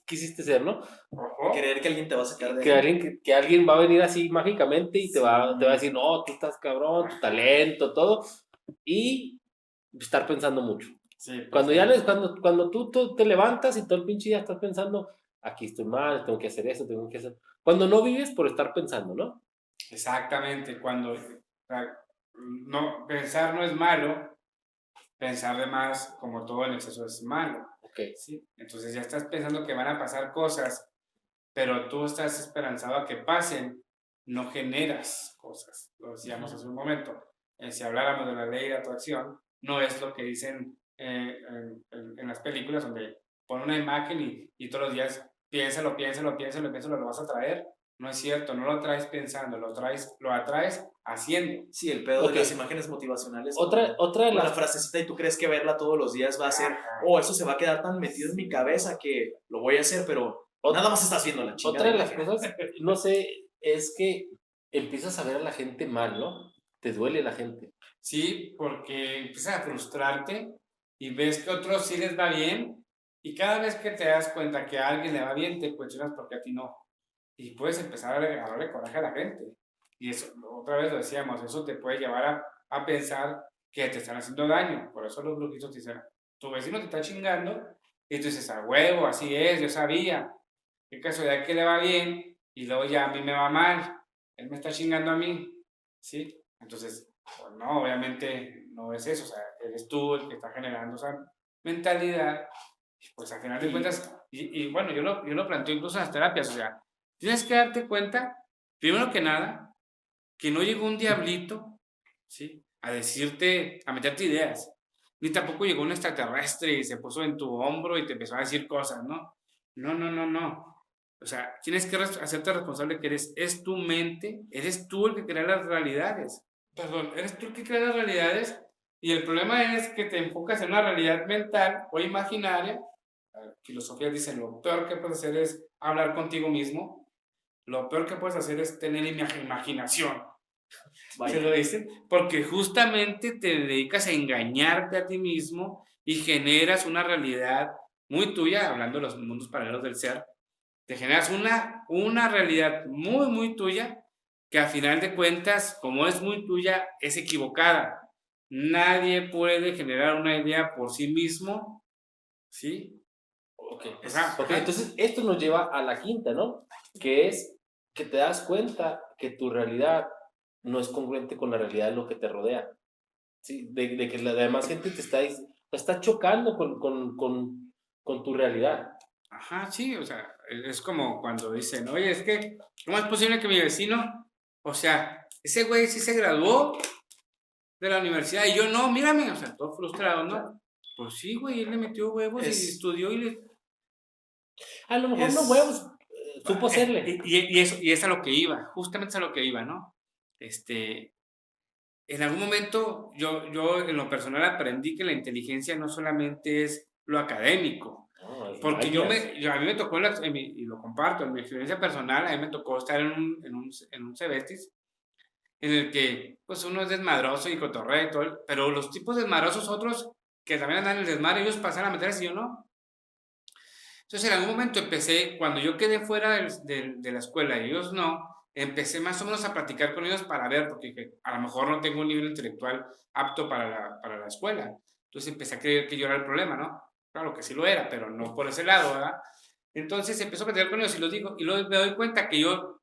S3: quisiste ser, ¿no?
S2: ojo,
S1: creer que alguien te va a sacar de
S3: Que
S1: ahí.
S3: que alguien va a venir así mágicamente y te va a decir, no, tú estás cabrón, tu talento, todo, y estar pensando mucho.
S2: sí,
S3: Cuando cuando tú te levantas y todo el pinche día estás pensando, aquí estoy mal, tengo que hacer eso, tengo que hacer. Cuando no vives por estar pensando, ¿no?
S2: exactamente, cuando, o sea, no, pensar no es malo, pensar de más, como todo en exceso es malo.
S3: Ok.
S2: ¿Sí? Entonces ya estás pensando que van a pasar cosas, pero tú estás esperanzado a que pasen, no generas cosas. Lo decíamos hace un momento. Si habláramos de la ley de atracción, no es lo que dicen en las películas, donde pon una imagen y todos los días piénsalo, lo vas a traer. No es cierto, no lo traes pensando, lo atraes haciendo.
S1: Sí, el pedo
S3: Ok.
S1: de las imágenes motivacionales.
S3: Otra de
S1: con la
S3: las
S1: frasecita y tú crees que verla todos los días va a ser, oh, eso se va a quedar tan metido en mi cabeza que lo voy a hacer, pero nada más estás viendo la chingada.
S3: Otra de las
S1: imagen.
S3: cosas, no sé, es que empiezas a ver a la gente mal, ¿no? Te duele la gente.
S2: Sí, porque empiezas a frustrarte y ves que a otros sí les va bien y cada vez que te das cuenta que a alguien le va bien te cuestionas por qué a ti no. Y puedes empezar a agarrarle coraje a la gente. Y eso, otra vez lo decíamos, eso te puede llevar a pensar que te están haciendo daño. Por eso los brujitos te dicen, tu vecino te está chingando y tú dices, a huevo, así es, yo sabía. Qué casualidad que le va bien y luego ya a mí me va mal. Él me está chingando a mí. ¿Sí? Entonces, pues no, obviamente no es eso. O sea, eres tú el que está generando esa mentalidad. Pues al final de cuentas, y bueno, yo lo planteo incluso en las terapias. O sea, tienes que darte cuenta, primero que nada, que no llegó un diablito, ¿sí? A decirte, a meterte ideas. Ni tampoco llegó un extraterrestre y se puso en tu hombro y te empezó a decir cosas, ¿no? No, no, no, no. O sea, tienes que hacerte responsable que es tu mente, eres tú el que crea las realidades. Perdón, eres tú el que crea las realidades y el problema es que te enfocas en una realidad mental o imaginaria. La filosofía dice, lo peor que puedes hacer es hablar contigo mismo, lo peor que puedes hacer es tener imaginación.
S1: Vaya.
S2: Se lo dicen porque justamente te dedicas a engañarte a ti mismo y generas una realidad muy tuya, hablando de los mundos paralelos del ser, te generas una realidad muy, muy tuya que a final de cuentas, como es muy tuya, es equivocada. Nadie puede generar una idea por sí mismo, ¿sí?
S3: Ok,
S2: O sea,
S3: entonces esto nos lleva a la quinta, ¿no? Que es que te das cuenta que tu realidad no es congruente con la realidad de lo que te rodea. ¿Sí? De que la demás gente te está chocando con tu realidad.
S2: ajá, sí, o sea, es como cuando dicen, oye, es que, ¿cómo es posible que mi vecino, o sea, ese güey sí se graduó de la universidad y yo no, mírame, o sea, todo frustrado, ¿no? Pues sí, güey, él le metió huevos y estudió y le...
S3: A lo mejor no huevos, supo
S2: eso,
S3: serle.
S2: y es a lo que iba, justamente es a lo que iba, ¿no? En algún momento yo en lo personal aprendí que la inteligencia no solamente es lo académico, porque a mí me tocó, y lo comparto, en mi experiencia personal, a mí me tocó estar en un Cebetis, en el que pues uno es desmadroso y cotorrea y todo, pero los tipos desmadrosos, otros que también andan en el desmadre, ellos pasan a meterse y yo no. Entonces en algún momento empecé, cuando yo quedé fuera de la escuela y ellos no, empecé más o menos a platicar con ellos para ver, porque dije, a lo mejor no tengo un nivel intelectual apto para la escuela. Entonces empecé a creer que yo era el problema, ¿no? Claro que sí lo era, pero no por ese lado, ¿verdad? Entonces empezó a platicar con ellos y los digo, y luego me doy cuenta que yo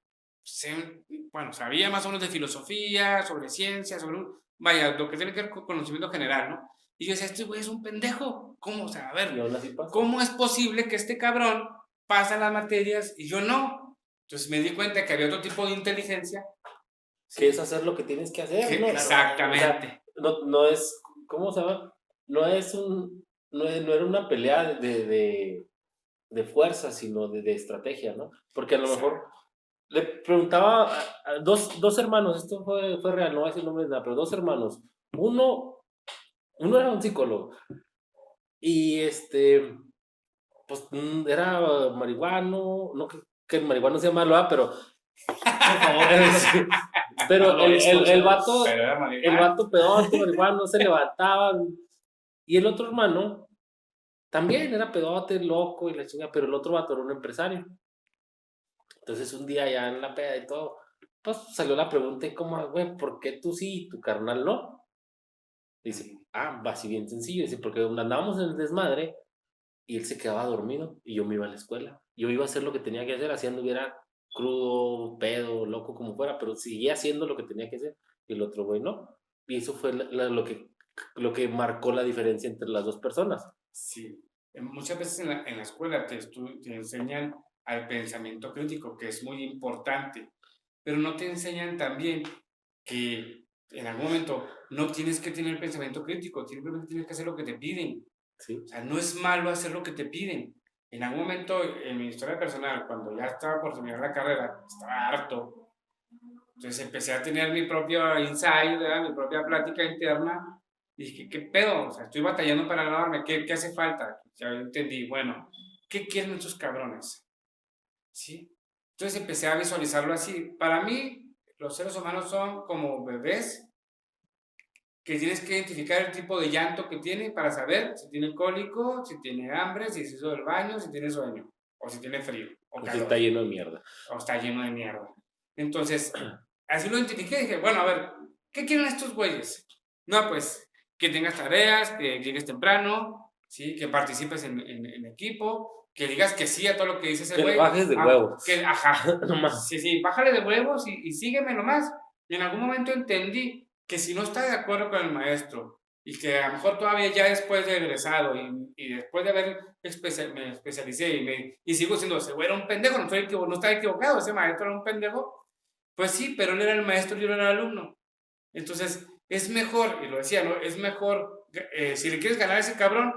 S2: bueno, sabía más o menos de filosofía, sobre ciencia, vaya, lo que tiene que ver con conocimiento general, ¿no? Y yo decía, este güey es un pendejo. ¿Cómo? O sea, a ver, ¿cómo es posible que este cabrón pasa las materias y yo no? Entonces me di cuenta que había otro tipo de inteligencia.
S3: Que es hacer lo que tienes que hacer, ¿no?
S2: Exactamente.
S3: O sea, no es, ¿cómo se llama? No era una pelea de fuerza, sino de estrategia, ¿no? Porque a lo
S2: Exacto.
S3: mejor le preguntaba a dos hermanos, esto fue real, no voy a decir nombres de nada, pero dos hermanos. Uno era un psicólogo y pues era marihuano, no que el marihuano sea malo, pero
S1: Por favor,
S3: sí, pero
S1: no lo discutes.
S2: Pero era
S3: el
S2: marihuana.
S3: vato pedote, marihuano, no se levantaba. Y el otro hermano también era pedote, loco y la chinga, pero el otro vato era un empresario. Entonces un día ya en la peda y todo, pues salió la pregunta y como, güey, ¿por qué tú sí y tu carnal no? Dice, va así bien sencillo. Dice, porque andábamos en el desmadre y él se quedaba dormido y yo me iba a la escuela. Yo iba a hacer lo que tenía que hacer, así anduviera crudo, pedo, loco, como fuera, pero seguía haciendo lo que tenía que hacer y el otro güey no. Y eso fue lo que marcó la diferencia entre las dos personas.
S2: Sí. Muchas veces en la escuela te enseñan al pensamiento crítico, que es muy importante, pero no te enseñan también que en algún momento no tienes que tener pensamiento crítico, simplemente tienes que hacer lo que te piden.
S3: Sí.
S2: O sea, no es malo hacer lo que te piden. En algún momento, en mi historia personal, cuando ya estaba por terminar la carrera, estaba harto. Entonces empecé a tener mi propio insight, ¿verdad? Mi propia plática interna. Y dije, ¿qué pedo? O sea, estoy batallando para graduarme. ¿Qué hace falta? Ya entendí. Bueno, ¿qué quieren estos cabrones? ¿Sí? Entonces empecé a visualizarlo así. Para mí, los seres humanos son como bebés que tienes que identificar el tipo de llanto que tiene para saber si tiene cólico, si tiene hambre, si se hizo del baño, si tiene sueño, o si tiene frío, o
S3: Pues
S2: calor,
S3: está lleno de mierda.
S2: o está lleno de mierda. Entonces, así lo identifiqué y dije, bueno, a ver, ¿qué quieren estos güeyes? No, pues, que tengas tareas, que llegues temprano, ¿sí? Que participes en equipo, que digas que sí a todo lo que dice ese
S3: Que le
S2: güey.
S3: bajes de huevos.
S2: Ajá.
S3: Nomás.
S2: Sí, bájale de huevos y sígueme nomás. Y en algún momento entendí que si no está de acuerdo con el maestro y que a lo mejor todavía ya después de egresado y después de haber me especialicé y sigo siendo, ese güey era un pendejo, no estaba equivocado, ese maestro era un pendejo, pues sí, pero él era el maestro y yo era el alumno. Entonces, es mejor, y lo decía, ¿no? Es mejor, si le quieres ganar a ese cabrón,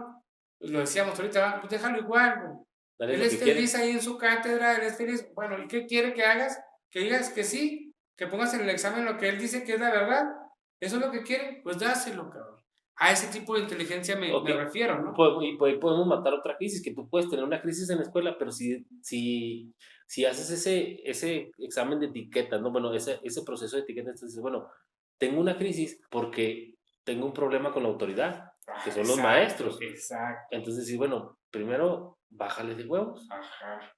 S2: pues lo decíamos ahorita, pues déjalo igual, güey.
S3: Dale
S2: Él
S3: lo
S2: es
S3: que quiere.
S2: feliz ahí en su cátedra, él es feliz. Bueno, ¿y qué quiere que hagas? Que digas que sí, que pongas en el examen lo que él dice que es la verdad. ¿Eso es lo que quiere? Pues dáselo, cabrón. A ese tipo de inteligencia
S3: Ok.
S2: me refiero, ¿no?
S3: Y por ahí podemos matar otra crisis, que tú puedes tener una crisis en la escuela, pero si haces ese examen de etiquetas, ¿no? Bueno, ese proceso de etiquetas, entonces, bueno, tengo una crisis porque tengo un problema con la autoridad, que son los maestros.
S2: Exacto.
S3: Entonces, sí, bueno, primero, bájale de huevos.
S2: Ajá.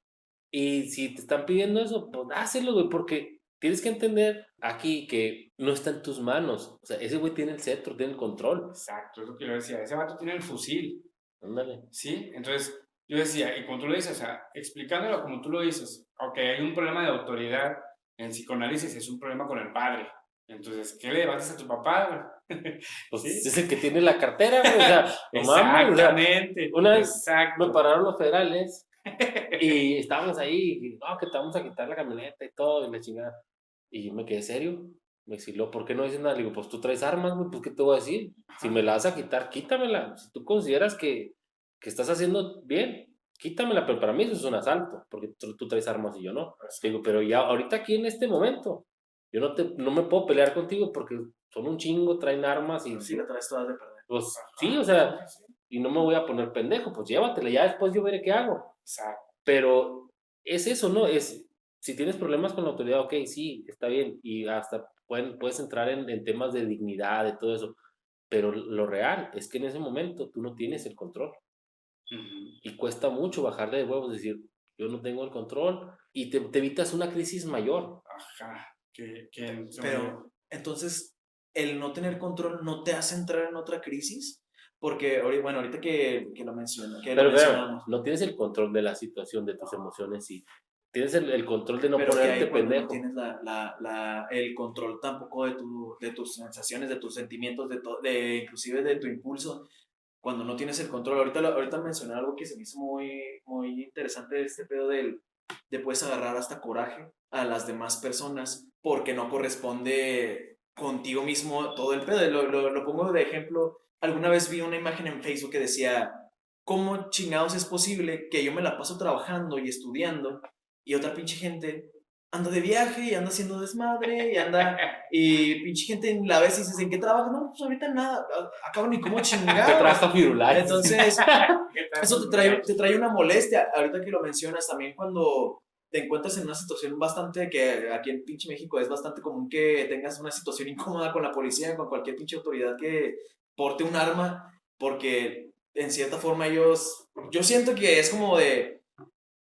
S3: Y si te están pidiendo eso, pues dáselo, güey, porque tienes que entender aquí que no está en tus manos. O sea, ese güey tiene el cetro, tiene el control.
S2: Exacto, es lo que yo decía. Ese vato tiene el fusil.
S3: Ándale.
S2: ¿Sí? Entonces, yo decía, y como tú lo dices, o sea, explicándolo como tú lo dices, ok, hay un problema de autoridad en psicoanálisis, es un problema con el padre. Entonces, ¿qué le debates a tu papá?
S3: Pues
S2: ¿Sí?
S3: es el que tiene la cartera, güey. O sea, no mames. O sea,
S2: Exactamente.
S3: una vez
S2: Exacto.
S3: me pararon los federales y estábamos ahí, y, no, que te vamos a quitar la camioneta y todo, y la chingada. Y yo me quedé serio. Me exiló, ¿por qué no dices nada? Le digo, pues tú traes armas, güey, pues ¿qué te voy a decir? Si me la vas a quitar, quítamela. Si tú consideras que estás haciendo bien, quítamela, pero para mí eso es un asalto, porque tú traes armas y yo no. Le digo, pero ya ahorita aquí en este momento, yo no me puedo pelear contigo porque son un chingo, traen armas y
S1: Sí, la traes todas de perder.
S3: pues sí, o sea, y no me voy a poner pendejo, pues llévatela, ya después yo veré qué hago.
S2: Exacto.
S3: Pero es eso, ¿no? Si tienes problemas con la autoridad, ok, sí, está bien, y hasta puedes entrar en temas de dignidad, de todo eso, pero lo real es que en ese momento tú no tienes el control. Y cuesta mucho bajarle de huevos, decir, yo no tengo el control, y te evitas una crisis mayor.
S2: Ajá.
S1: Pero, entonces, el no tener control no te hace entrar en otra crisis, porque, bueno, ahorita que lo
S3: Pero
S1: mencionamos,
S3: no tienes el control de la situación, de tus emociones, y tienes el control de no
S1: pero que
S3: ponerte
S1: ahí cuando no
S3: pendejo.
S1: tienes el control tampoco de tus sensaciones, de tus sentimientos, inclusive de tu impulso, cuando no tienes el control. Ahorita mencioné algo que se me hizo muy, muy interesante de este pedo de puedes agarrar hasta coraje a las demás personas porque no corresponde contigo mismo todo el pedo. Lo pongo de ejemplo. Alguna vez vi una imagen en Facebook que decía, ¿cómo chingados es posible que yo me la paso trabajando y estudiando y otra pinche gente anda de viaje y anda haciendo desmadre y pinche gente la vez y dices, ¿en qué trabajas? No, pues ahorita nada, acabo ni como
S3: Que
S1: chingados.
S3: trabaja Firulais.
S1: Entonces,
S2: ¿Qué tal?
S1: eso te trae una molestia. Ahorita que lo mencionas, también cuando te encuentras en una situación bastante que aquí en pinche México es bastante común que tengas una situación incómoda con la policía, con cualquier pinche autoridad que porte un arma, porque en cierta forma yo siento que es como de,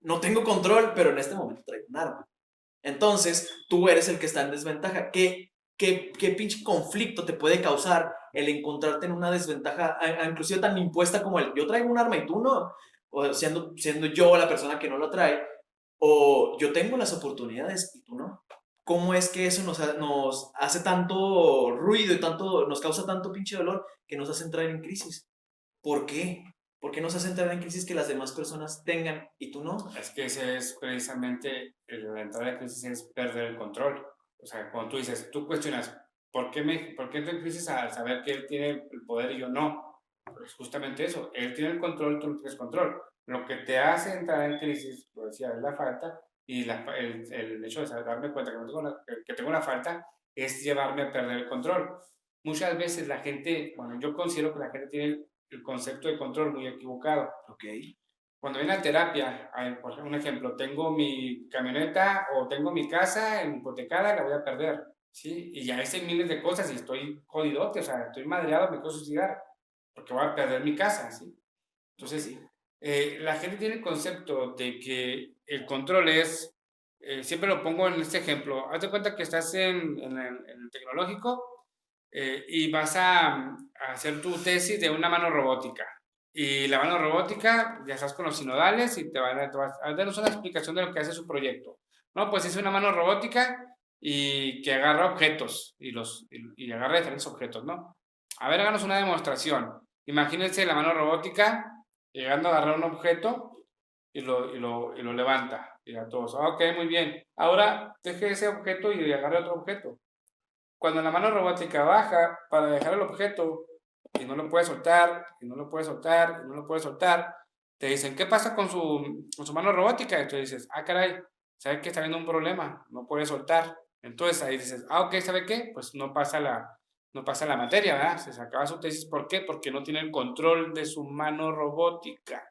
S1: no tengo control, pero en este momento traigo un arma. Entonces, tú eres el que está en desventaja. ¿Qué pinche conflicto te puede causar el encontrarte en una desventaja, inclusive tan impuesta como el yo traigo un arma y tú no? O siendo yo la persona que no lo trae, o yo tengo las oportunidades y tú no. ¿Cómo es que eso nos hace tanto ruido y nos causa tanto pinche dolor que nos hace entrar en crisis? ¿Por qué? ¿Por qué nos hace entrar en crisis que las demás personas tengan y tú no?
S2: Es que ese es precisamente la entrada de crisis, es perder el control. O sea, cuando tú dices, tú cuestionas, ¿por qué entro en crisis al saber que él tiene el poder y yo no? Pues justamente eso, él tiene el control, tú no tienes control. Lo que te hace entrar en crisis, lo decía, es la falta y el hecho de darme cuenta que tengo una falta es llevarme a perder el control. Muchas veces la gente, bueno, yo considero que la gente tiene el concepto de control muy equivocado.
S1: Ok.
S2: Cuando viene a terapia, por ejemplo, un ejemplo, tengo mi camioneta o tengo mi casa hipotecada, la voy a perder, ¿sí? Y ya hice miles de cosas y estoy jodidote, o sea, estoy madreado, me quiero suicidar, porque voy a perder mi casa, ¿sí? Entonces, la gente tiene el concepto de que el control es, siempre lo pongo en este ejemplo, haz de cuenta que estás en el tecnológico y vas a hacer tu tesis de una mano robótica. Y la mano robótica, ya estás con los sinodales y te vas a darnos una explicación de lo que hace su proyecto. No, pues es una mano robótica y que agarra objetos y agarra diferentes objetos, ¿no? A ver, háganos una demostración. Imagínense la mano robótica llegando a agarrar un objeto y lo levanta. Y a todos, ok, muy bien. Ahora deje ese objeto y agarre otro objeto. Cuando la mano robótica baja para dejar el objeto y no lo puede soltar, y no lo puede soltar, y no lo puede soltar, te dicen, ¿qué pasa con su mano robótica? Y tú dices, ah, caray, ¿sabes que está habiendo un problema? No puede soltar. Entonces ahí dices, ah, ok, ¿sabe qué? Pues no pasa la materia, ¿verdad? Se acaba su tesis. ¿Por qué? Porque no tiene el control de su mano robótica.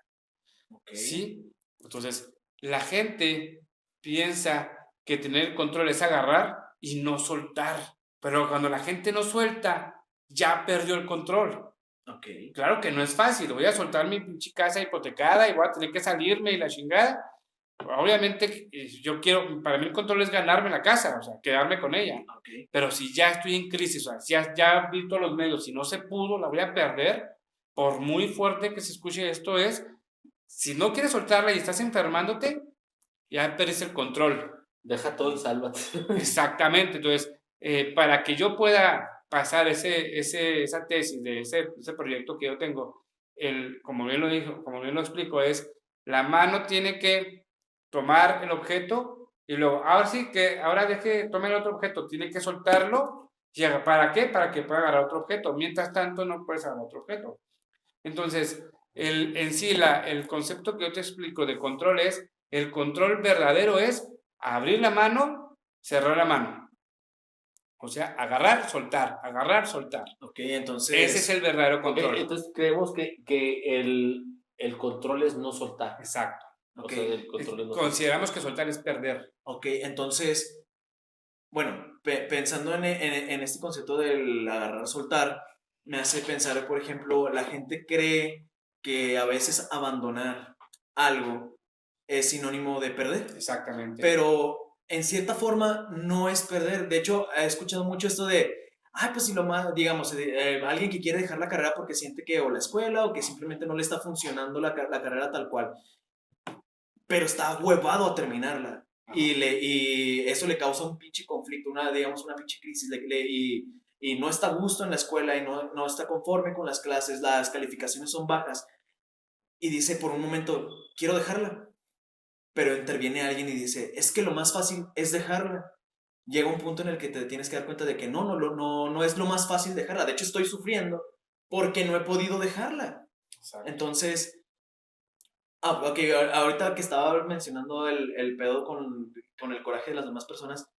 S1: Ok.
S2: ¿Sí? Entonces, la gente piensa que tener el control es agarrar y no soltar. Pero cuando la gente no suelta, ya perdió el control.
S1: Ok.
S2: Claro que no es fácil. Voy a soltar mi pinche casa hipotecada y voy a tener que salirme y la chingada. Obviamente, para mí el control es ganarme la casa, o sea, quedarme con ella.
S1: Ok.
S2: Pero si ya estoy en crisis, o sea, si ya vi todos los medios, si no se pudo, la voy a perder. Por muy fuerte que se escuche esto si no quieres soltarla y estás enfermándote, ya pierdes el control.
S3: Deja todo y sálvate.
S2: Exactamente. Entonces, para que yo pueda pasar esa tesis de ese proyecto que yo tengo, como bien lo dijo, como bien lo explico, es la mano tiene que tomar el objeto y luego, ahora tome el otro objeto, tiene que soltarlo. ¿Para qué? Para que pueda agarrar otro objeto. Mientras tanto, no puedes agarrar otro objeto. Entonces, en sí, el concepto que yo te explico de control el control verdadero es abrir la mano, cerrar la mano. O sea, agarrar, soltar.
S1: Ok, entonces.
S2: Ese es el verdadero control.
S3: Okay, entonces creemos que el control es no soltar.
S2: Exacto.
S3: O
S1: Ok.
S3: sea, el control es no
S2: Consideramos que soltar es perder.
S1: Ok, entonces, bueno, pensando en este concepto del agarrar, soltar, me hace pensar, por ejemplo, la gente cree que a veces abandonar algo es sinónimo de perder,
S2: Exactamente.
S1: pero en cierta forma no es perder. De hecho, he escuchado mucho esto de, ay, pues si lo más, digamos, alguien que quiere dejar la carrera porque siente que o la escuela o que simplemente no le está funcionando la carrera tal cual, pero está huevado a terminarla. Y eso le causa un pinche conflicto, digamos, una pinche crisis. Y no está a gusto en la escuela y no está conforme con las clases, las calificaciones son bajas. Y dice por un momento, quiero dejarla. Pero interviene alguien y dice, es que lo más fácil es dejarla. Llega un punto en el que te tienes que dar cuenta de que no es lo más fácil dejarla. De hecho, estoy sufriendo porque no he podido dejarla.
S2: Exacto.
S1: Entonces, Ok, ahorita que estaba mencionando el pedo con el coraje de las demás personas,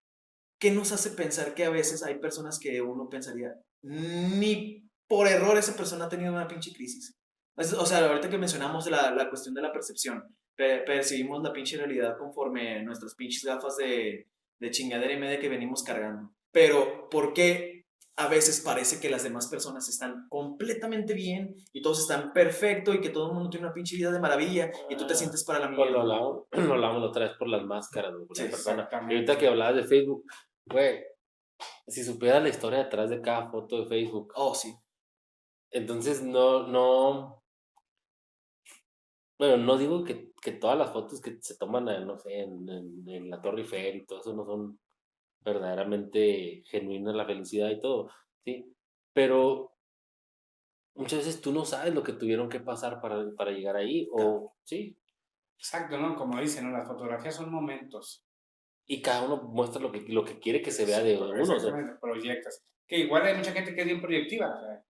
S1: ¿qué nos hace pensar que a veces hay personas que uno pensaría, ni por error esa persona ha tenido una pinche crisis? O sea, ahorita que mencionamos la cuestión de la percepción, percibimos la pinche realidad conforme nuestras pinches gafas de chingadera y media que venimos cargando. Pero, ¿por qué a veces parece que las demás personas están completamente bien y todos están perfecto y que todo el mundo tiene una pinche vida de maravilla y tú te sientes para la
S3: Pues
S1: mierda?
S3: lo hablamos otra vez por las máscaras, güey, por
S1: Sí,
S3: la persona. Y
S2: exactamente.
S3: ahorita que hablabas de Facebook, güey, si supieras la historia detrás de cada foto de Facebook,
S1: Oh, sí.
S3: entonces no, bueno, no digo que todas las fotos que se toman, no sé, en la Torre Eiffel y todo eso no son verdaderamente genuinas, la felicidad y todo, ¿sí? Pero muchas veces tú no sabes lo que tuvieron que pasar para llegar ahí, o sí,
S2: Exacto, ¿no? Como dicen, ¿no? Las fotografías son momentos.
S3: y cada uno muestra lo que quiere que se vea de uno. O sea,
S2: Exactamente, proyectas. Que igual hay mucha gente que es bien proyectiva. O sea,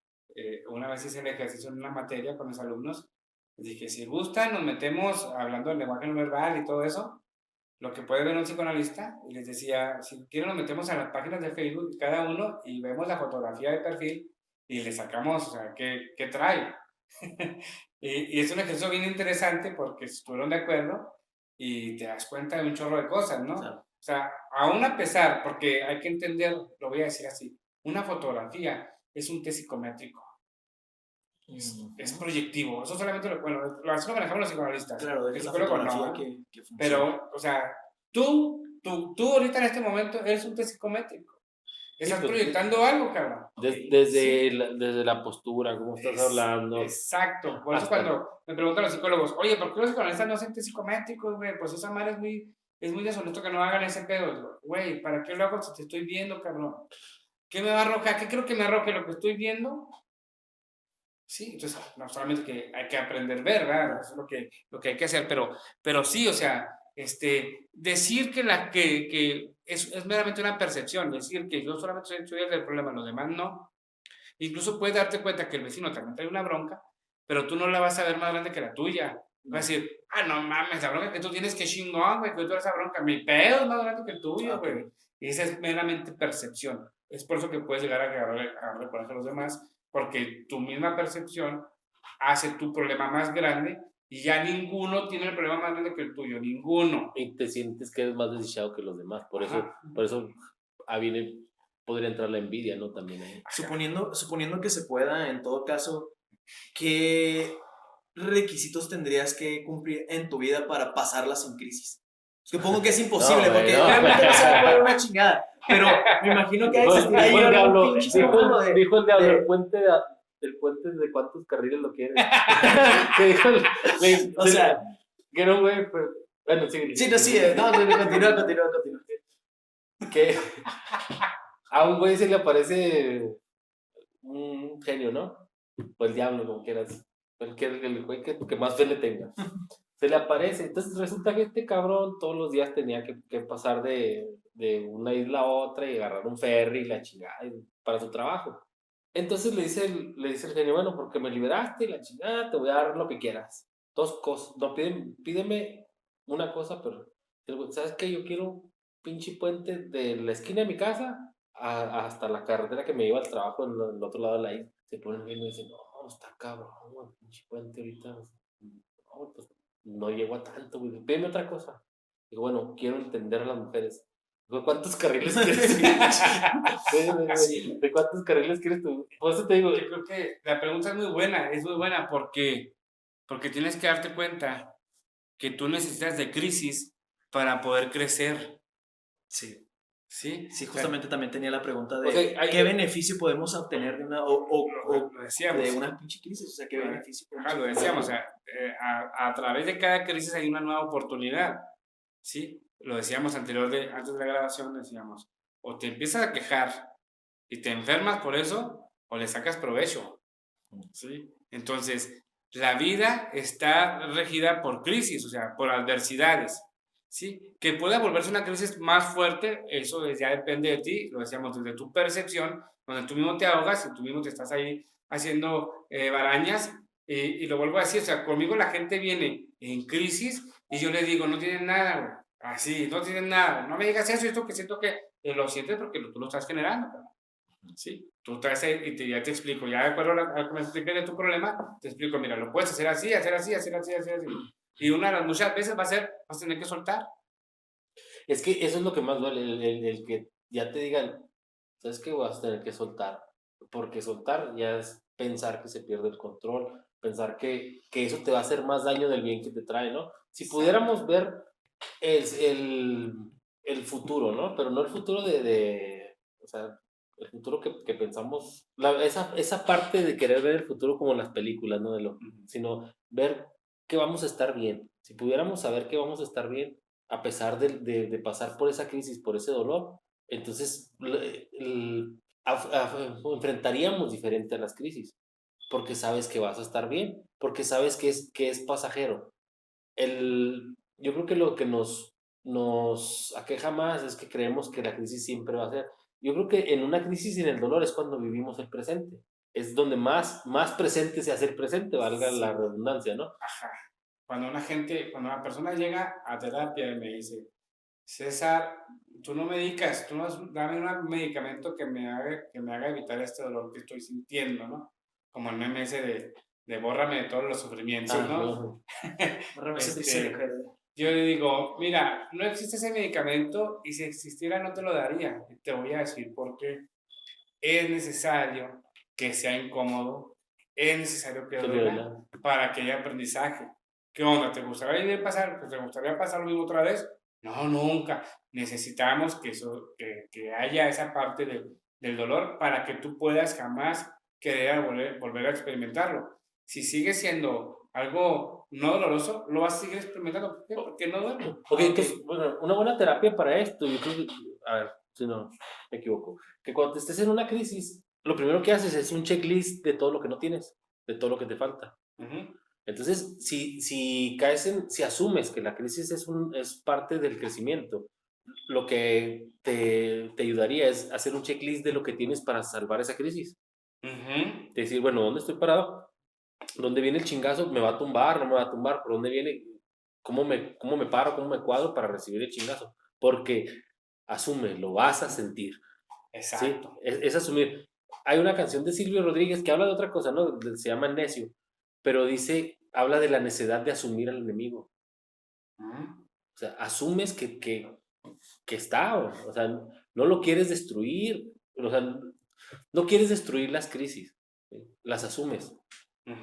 S2: una vez hice el ejercicio en una materia con los alumnos. Les dije, si gustan, nos metemos hablando del lenguaje no verbal y todo eso, lo que puede ver un psicoanalista. Y les decía, si quieren, nos metemos a las páginas de Facebook cada uno y vemos la fotografía de perfil y le sacamos, o sea, qué trae. Y es un ejercicio bien interesante porque estuvieron de acuerdo y te das cuenta de un chorro de cosas, ¿no?
S1: Claro.
S2: O sea, aún a pesar, porque hay que entender, lo voy a decir así, una fotografía es un test psicométrico, es proyectivo. Eso solamente así lo manejamos los psicoanalistas.
S1: Claro,
S2: El
S1: es la
S2: psicólogo
S1: fotografía
S2: no.
S1: que funciona.
S2: Pero, o sea, tú ahorita en este momento eres un test psicométrico. Estás
S3: pues,
S2: proyectando algo, cabrón.
S3: desde la postura, cómo estás hablando.
S2: Exacto. Por eso
S3: hasta-
S2: cuando me preguntan los psicólogos, oye, ¿por qué los psicoanalistas no hacen test psicométricos, güey? Pues esa madre es muy deshonesto que no hagan ese pedo. Digo, güey, ¿para qué lo hago si te estoy viendo, cabrón? ¿Qué me va a arrojar? ¿Qué creo que me arroje lo que estoy viendo? Sí, entonces no solamente que hay que aprender a ver, ¿verdad? Eso es lo que hay que hacer, pero sí, o sea, decir que es meramente una percepción, decir que yo solamente soy el del problema, los demás no. Incluso puedes darte cuenta que el vecino también trae una bronca, pero tú no la vas a ver más grande que la tuya. Vas a decir, no mames, la bronca que tú tienes que chingón, güey, que tú eres esa bronca, mi pedo es más grande que el tuyo, güey. Y esa es meramente percepción. Es por eso que puedes llegar a agarrarle coraje a los demás, porque tu misma percepción hace tu problema más grande y ya ninguno tiene el problema más grande que el tuyo, ninguno.
S3: Y te sientes que eres más desdichado que los demás. Por
S2: Ajá.
S3: eso podría entrar la envidia, ¿no? También ahí.
S1: Suponiendo que se pueda, en todo caso, ¿qué requisitos tendrías que cumplir en tu vida para pasarla sin crisis? Supongo que es imposible,
S3: No, güey,
S1: porque
S3: no.
S1: realmente no se va a poder una chingada. Pero me imagino que hay algún pinche símbolo de...
S3: Dijo el diablo,
S1: de-
S3: el puente de cuántos carriles lo quieres. Que dijo
S1: O sea,
S3: que era un güey, pero, bueno, sí.
S1: sí, no, sí, no, continúa.
S3: Que a un güey se le aparece un genio, ¿no? O el diablo, como quieras. El güey que más fe le tenga. Se le aparece. Entonces resulta que este cabrón todos los días tenía que pasar de una isla a otra y agarrar un ferry y la chingada para su trabajo. Entonces le dice el genio, bueno, porque me liberaste y la chingada, te voy a dar lo que quieras. Dos cosas. No, pídeme una cosa, pero ¿sabes qué? Yo quiero un pinche puente de la esquina de mi casa hasta la carretera que me iba al trabajo en el otro lado de la isla. Se pone el genio y dice, no, está cabrón, el pinche puente ahorita. No, pues no llego a tanto, güey. Pídeme otra cosa. Digo, bueno, quiero entender a las mujeres. Digo, ¿cuántos carriles quieres? ¿De cuántos carriles quieres tú? Por eso te digo.
S2: Yo creo que la pregunta es muy buena porque tienes que darte cuenta que tú necesitas de crisis para poder crecer.
S1: sí.
S2: Sí,
S1: Sí, justamente también tenía la pregunta de
S3: Okay,
S1: ¿qué beneficio podemos obtener de una
S2: lo decíamos.
S1: de una pinche crisis? O sea, ¿qué beneficio podemos
S2: Lo decíamos, o sea, a través de cada crisis hay una nueva oportunidad. Sí, lo decíamos antes de la grabación, decíamos, o te empiezas a quejar y te enfermas por eso, o le sacas provecho. ¿Sí? Entonces, la vida está regida por crisis, o sea, por adversidades. ¿Sí? Que pueda volverse una crisis más fuerte, eso ya depende de ti, lo decíamos, desde tu percepción, donde tú mismo te ahogas y tú mismo te estás ahí haciendo barañas, Y lo vuelvo a decir, o sea, conmigo la gente viene en crisis y yo le digo, no tienen nada, güey. Así, no tienen nada. No me digas eso, esto que siento que lo sientes porque tú lo estás generando, cabrón. Sí, tú traes ahí y ya te explico, ya de acuerdo a que me expliques de tu problema, te explico, mira, lo puedes hacer así, hacer así, hacer así, hacer así. Y una de las muchas veces va a ser, vas a tener que soltar.
S3: Es que eso es lo que más duele, el que ya te digan, ¿sabes qué? Vas a tener que soltar. Porque soltar ya es pensar que se pierde el control, pensar que eso te va a hacer más daño del bien que te trae, ¿no? Si pudiéramos ver el, el futuro, ¿no? Pero no el futuro o sea, el futuro que pensamos, esa parte de querer ver el futuro como en las películas, ¿no? Sino ver que vamos a estar bien. Si pudiéramos saber que vamos a estar bien, a pesar de pasar por esa crisis, por ese dolor, entonces enfrentaríamos diferente a las crisis, porque sabes que vas a estar bien, porque sabes que es pasajero. Yo creo que lo que nos aqueja más es que creemos que la crisis siempre va a ser. Yo creo que en una crisis y en el dolor es cuando vivimos el presente. Es donde más presente se hace el presente, valga la redundancia, ¿no?
S2: Ajá. Cuando una persona llega a terapia y me dice, César, tú no medicas, tú no dame un medicamento que me haga evitar este dolor que estoy sintiendo, ¿no? Como el meme ese de bórrame de todos los sufrimientos, ¿no?
S3: No.
S2: Yo le digo, mira, no existe ese medicamento y si existiera no te lo daría. Y te voy a decir por qué. Es necesario que sea incómodo, es necesario que duela para que haya aprendizaje. ¿Qué onda? ¿Te gustaría pasar lo mismo otra vez? No, nunca. Necesitamos que haya esa parte del dolor para que tú puedas jamás querer volver a experimentarlo. Si sigue siendo algo no doloroso, lo vas a seguir experimentando. ¿Por qué? Porque no duele.
S3: Ok, entonces, bueno, una buena terapia para esto, yo creo que, a ver, si no me equivoco, que cuando estés en una crisis, lo primero que haces es un checklist de todo lo que no tienes, de todo lo que te falta. Entonces, si asumes que la crisis es parte del crecimiento, lo que te ayudaría es hacer un checklist de lo que tienes para salvar esa crisis. Decir, bueno, ¿dónde estoy parado? ¿Dónde viene el chingazo? ¿Me va a tumbar? ¿No me va a tumbar? ¿Por dónde viene? ¿Cómo me paro? ¿Cómo me cuadro para recibir el chingazo? Porque asume, lo vas a sentir.
S2: Exacto.
S3: ¿Sí? Es asumir. Hay una canción de Silvio Rodríguez que habla de otra cosa, ¿no? Se llama Necio, pero habla de la necesidad de asumir al enemigo. O sea, asumes que está, o sea, no lo quieres destruir, o sea, no quieres destruir las crisis, ¿sí? Las asumes,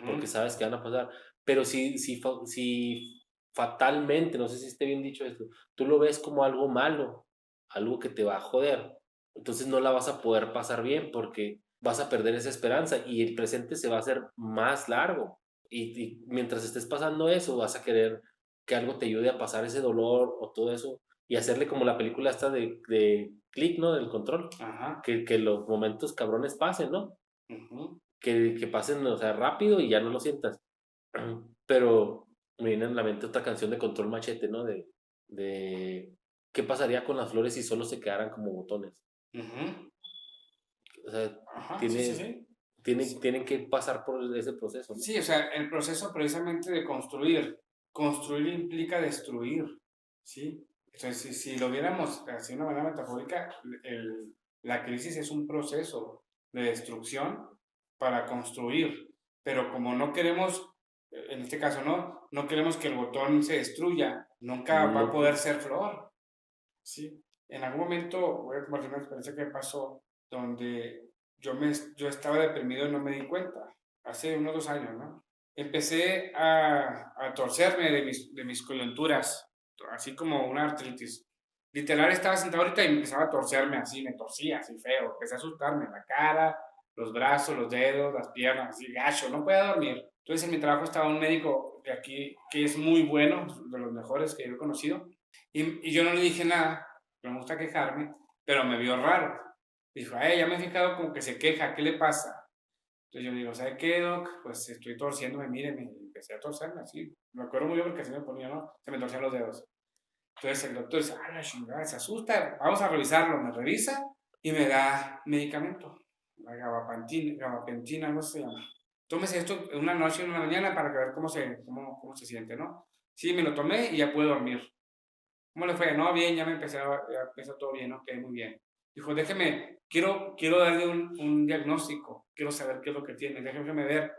S3: porque sabes que van a pasar. Pero si fatalmente, no sé si esté bien dicho esto, tú lo ves como algo malo, algo que te va a joder, entonces no la vas a poder pasar bien porque vas a perder esa esperanza y el presente se va a hacer más largo. Y mientras estés pasando eso, vas a querer que algo te ayude a pasar ese dolor o todo eso y hacerle como la película esta de Click, ¿no? Del control.
S2: Ajá.
S3: Que los momentos cabrones pasen, ¿no? Que pasen, o sea, rápido y ya no lo sientas. Pero me viene en la mente otra canción de Control Machete, ¿no? De ¿qué pasaría con las flores si solo se quedaran como botones? O sea,
S2: Ajá, sí.
S3: tienen que pasar por ese proceso, ¿no?
S2: Sí, o sea, el proceso precisamente de construir. Construir implica destruir, ¿sí? Entonces, si lo viéramos así de una manera metafórica, la crisis es un proceso de destrucción para construir. Pero como no queremos, en este caso no queremos que el botón se destruya, nunca va a poder ser flor, ¿sí? En algún momento, voy a compartir una experiencia que me pasó donde yo estaba deprimido y no me di cuenta, hace unos 2 años, ¿no? Empecé a torcerme de mis coyunturas, así como una artritis. Literal, estaba sentado ahorita y empezaba a torcerme así, me torcía así feo, empecé a asustarme, la cara, los brazos, los dedos, las piernas, así gacho, no podía dormir. Entonces en mi trabajo estaba un médico de aquí que es muy bueno, de los mejores que yo he conocido, y yo no le dije nada, no me gusta quejarme, pero me vio raro. Dijo, ya me he fijado como que se queja, ¿qué le pasa? Entonces yo le digo, ¿sabe qué, doc? Pues estoy torciéndome, míreme. Y empecé a torcerme así. Me acuerdo muy bien porque así me ponía, ¿no? Se me torcían los dedos. Entonces el doctor dice, la chingada, se asusta, vamos a revisarlo. Me revisa y me da medicamento. La gabapentina, algo se llama. tómese esto en una noche, en una mañana para ver cómo se siente, ¿no? Sí, me lo tomé y ya puedo dormir. ¿Cómo le fue? No, bien, ya empezó todo bien, ok, muy bien. Dijo, quiero darle un diagnóstico, quiero saber qué es lo que tiene, déjeme ver.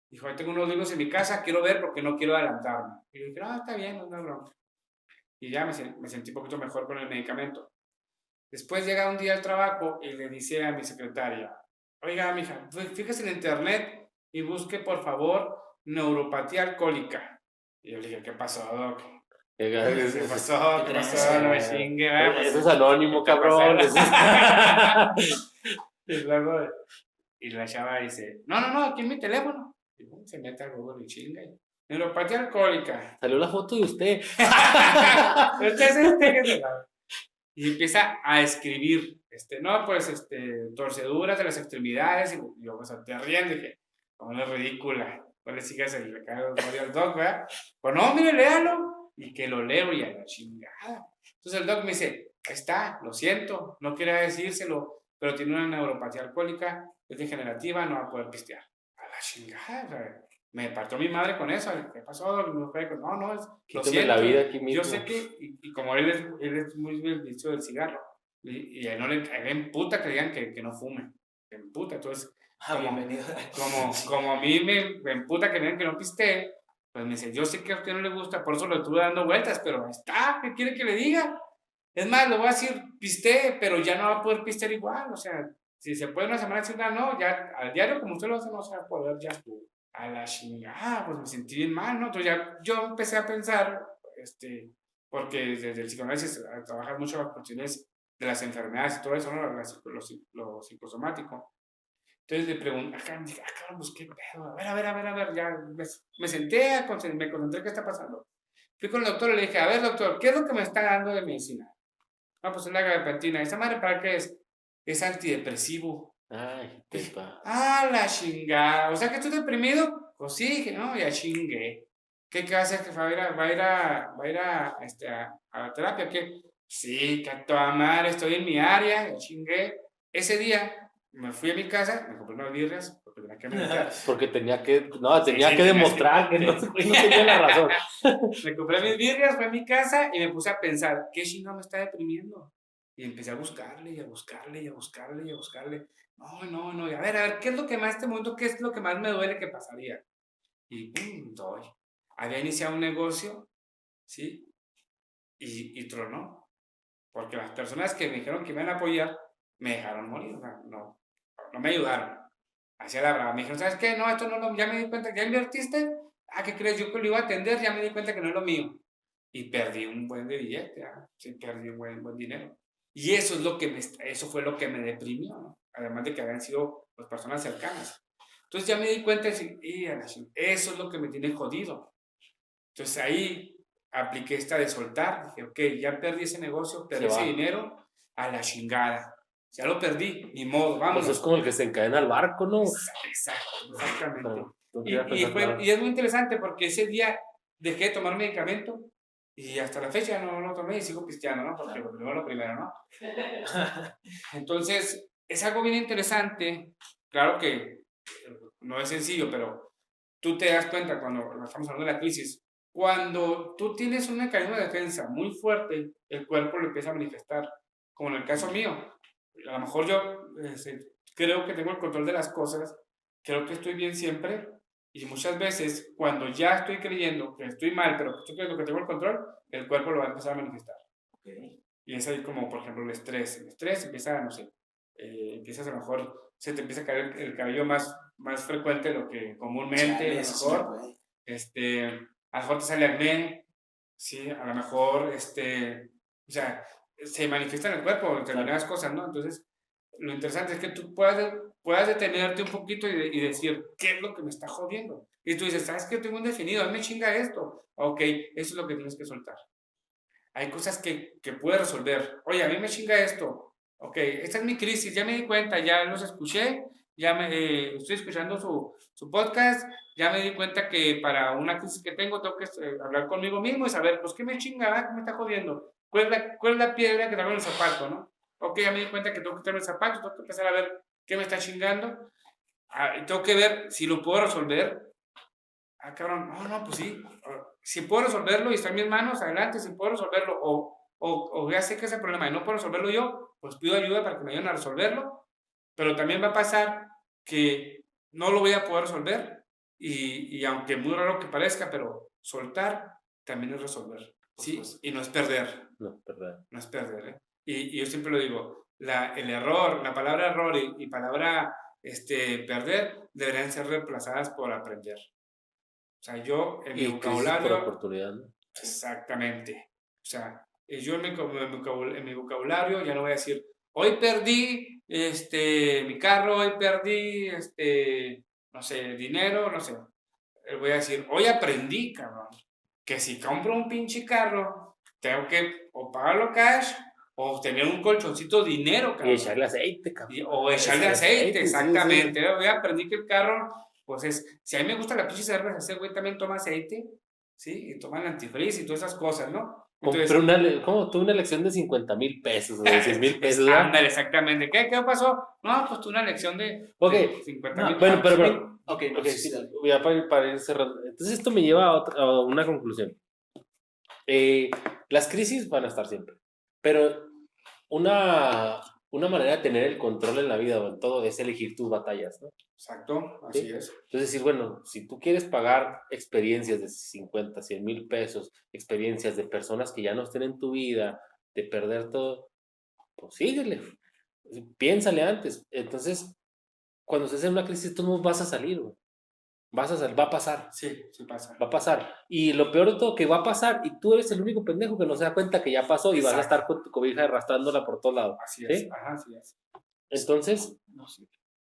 S2: Dijo, tengo unos libros en mi casa, quiero ver porque no quiero adelantarme. Y yo dije, está bien, no es bronca. Y ya me sentí un poquito mejor con el medicamento. Después llega un día al trabajo y le dice a mi secretaria, oiga, mija, fíjese en internet y busque, por favor, neuropatía alcohólica. Y yo le dije, ¿qué pasó, Doc? ¿Qué pasó? ¿Qué pasó? No me chingue,
S3: eso es anónimo, cabrón.
S2: Y luego, y la chava dice, no, aquí en mi teléfono. Y se mete al Google y chinga. Neuropatía alcohólica.
S3: Salió la foto de usted.
S2: Y empieza a escribir, torceduras de las extremidades. Y yo, te ríen, dije, como es ridícula. No le sigas el recado al doc, ¿verdad? Pues no, mire, léalo. Y que lo leo y a la chingada. Entonces el doc me dice, ahí está, lo siento, no quería decírselo, pero tiene una neuropatía alcohólica, es degenerativa, no va a poder pistear. A la chingada, o sea, me partió mi madre con eso. ¿Qué pasó? No, lo siento.
S3: La vida aquí mismo.
S2: Yo sé que, y como él es muy bien visto del cigarro, y a él le emputa que digan que no fume. Me emputa, entonces, como a mí me emputa que me digan que no pistee, pues me dice, yo sé que a usted no le gusta, por eso lo estuve dando vueltas, pero está, ¿qué quiere que le diga? Es más, le voy a decir, pistee, pero ya no va a poder pistear igual, o sea, si se puede una semana sin nada, no, ya al diario como usted lo hace, no se va a poder, ya estuvo. A la chingada, pues me sentí bien mal, ¿no? Entonces ya yo empecé a pensar, porque desde el psicoanálisis trabajas mucho las cuestiones de las enfermedades y todo eso, ¿no? Lo psicosomático. Entonces le pregunté, cabrón, pues qué pedo, a ver, ya me senté, me concentré, ¿qué está pasando? Fui con el doctor y le dije, a ver, doctor, ¿qué es lo que me está dando de medicina? No, pues es la gabapentina. ¿Esa madre para qué es? Es antidepresivo.
S3: Ay,
S2: la chingada. O sea que estoy deprimido. Pues sí, no, ya chingué. ¿Qué va a hacer? ¿Va a ir a la terapia? ¿Qué? Sí, que a toda madre, estoy en mi área, ya chingué. Ese día me fui a mi casa, me compré unas birras, porque tenía que meditar.
S3: Porque tenía que demostrar que no tenía la razón.
S2: Me compré mis birrias, fui a mi casa y me puse a pensar, ¿qué chingado me está deprimiendo? Y empecé a buscarle. No, y a ver, ¿qué es lo que más este momento, qué es lo que más me duele que pasaría? Y pum, doy. Había iniciado un negocio, ¿sí? Y tronó. Porque las personas que me dijeron que me iban a apoyar, me dejaron morir, no me ayudaron. Hacia la brava. Me dijeron, ¿sabes qué? No, esto no lo, ya me di cuenta, ¿ya invertiste? ¿Qué crees? Yo que lo iba a atender, ya me di cuenta que no es lo mío. Y perdí un buen de billete, sí, perdí un buen dinero. Y eso fue lo que me deprimió, ¿no? Además de que habían sido pues, personas cercanas. Entonces ya me di cuenta eso es lo que me tiene jodido. Entonces ahí apliqué esta de soltar. Dije, ok, ya perdí ese negocio, perdí ese dinero, a la chingada. Ya lo perdí, ni modo, vamos.
S3: Pues es como el que se encadena al barco, ¿no?
S2: Exactamente. Y es muy interesante porque ese día dejé de tomar medicamento y hasta la fecha no lo tomé y sigo pisteando, ¿no? Porque lo primero, ¿no? Entonces, es algo bien interesante. Claro que no es sencillo, pero tú te das cuenta cuando estamos hablando de la crisis. Cuando tú tienes un mecanismo de defensa muy fuerte, el cuerpo lo empieza a manifestar. Como en el caso mío. A lo mejor yo creo que tengo el control de las cosas, creo que estoy bien siempre, y muchas veces cuando ya estoy creyendo que estoy mal, pero que estoy creyendo que tengo el control, el cuerpo lo va a empezar a manifestar. Okay. Y es ahí como, por ejemplo, el estrés empieza, no sé, empiezas a lo mejor, se te empieza a caer el cabello más frecuente de lo que comúnmente, a lo mejor, a lo mejor te sale acné, ¿sí? A lo mejor, o sea, se manifiesta en el cuerpo determinadas cosas, ¿no? Entonces, lo interesante es que tú puedas detenerte un poquito y decir, ¿qué es lo que me está jodiendo? Y tú dices, ¿sabes qué? Tengo un definido, a mí me chinga esto. Ok, eso es lo que tienes que soltar. Hay cosas que puedes resolver. Oye, a mí me chinga esto. Ok, esta es mi crisis, ya me di cuenta, ya los escuché, estoy escuchando su podcast, ya me di cuenta que para una crisis que tengo que hablar conmigo mismo y saber, pues, ¿qué me chinga? ¿Qué me está jodiendo? ¿Cuál es la piedra que traigo en el zapato, no? Ok, ya me di cuenta que tengo que quitarme el zapato, tengo que empezar a ver qué me está chingando tengo que ver si lo puedo resolver. Cabrón, no, pues sí. Si puedo resolverlo y está en mis manos, adelante, si puedo resolverlo. O ya sé que ese problema y no puedo resolverlo yo, pues pido ayuda para que me ayuden a resolverlo. Pero también va a pasar que no lo voy a poder resolver. Y aunque muy raro que parezca, pero soltar también es resolver. Sí, y no es perder.
S3: No, verdad.
S2: No es perder, ¿eh? Y yo siempre lo digo, el error, la palabra error y palabra perder deberían ser reemplazadas por aprender. O sea, yo en mi
S3: Y crisis por
S2: vocabulario,
S3: oportunidad, ¿no?
S2: exactamente. O sea, yo en mi vocabulario ya no voy a decir, hoy perdí mi carro, hoy perdí no sé, dinero, no sé. Voy a decir, hoy aprendí, cabrón, que si compro un pinche carro, tengo que o pagarlo cash o tener un colchoncito de dinero, cabrón.
S3: Y echarle aceite, cabrón.
S2: O echarle aceite, exactamente.
S3: Sí.
S2: Yo aprendí que el carro, pues si a mí me gusta la pinche cerveza, ese güey también toma aceite, ¿sí? Y toma el antifreeze y todas esas cosas, ¿no? Entonces,
S3: Tuve una lección de 50,000 pesos o de 100,000 pesos, ¿verdad?
S2: ándale, exactamente. ¿Qué pasó? No, pues tuve una lección de
S3: Ok.
S2: 50,000
S3: Bueno,
S2: pesos.
S3: pero
S1: Ok, no,
S3: ok,
S1: sí,
S3: sí,
S1: dale.
S3: ya para ir cerrando. Entonces esto me lleva a una conclusión. Las crisis van a estar siempre, pero una manera de tener el control en la vida o en todo es elegir tus batallas, ¿no?
S2: Exacto,
S3: ¿Sí?
S2: así es.
S3: Entonces decir, bueno, si tú quieres pagar experiencias de 50, 100,000 pesos, experiencias de personas que ya no estén en tu vida, de perder todo, pues síguele, piénsale antes. Entonces, cuando estés en una crisis, tú no vas a salir, güey. Va a pasar.
S2: Sí, sí pasa.
S3: Va a pasar. Y lo peor de todo, que va a pasar y tú eres el único pendejo que no se da cuenta que ya pasó y vas a
S2: Exacto.
S3: estar con tu cobija arrastrándola por todos lados.
S2: Así
S3: ¿Sí?
S2: es, ajá, así es.
S3: Entonces,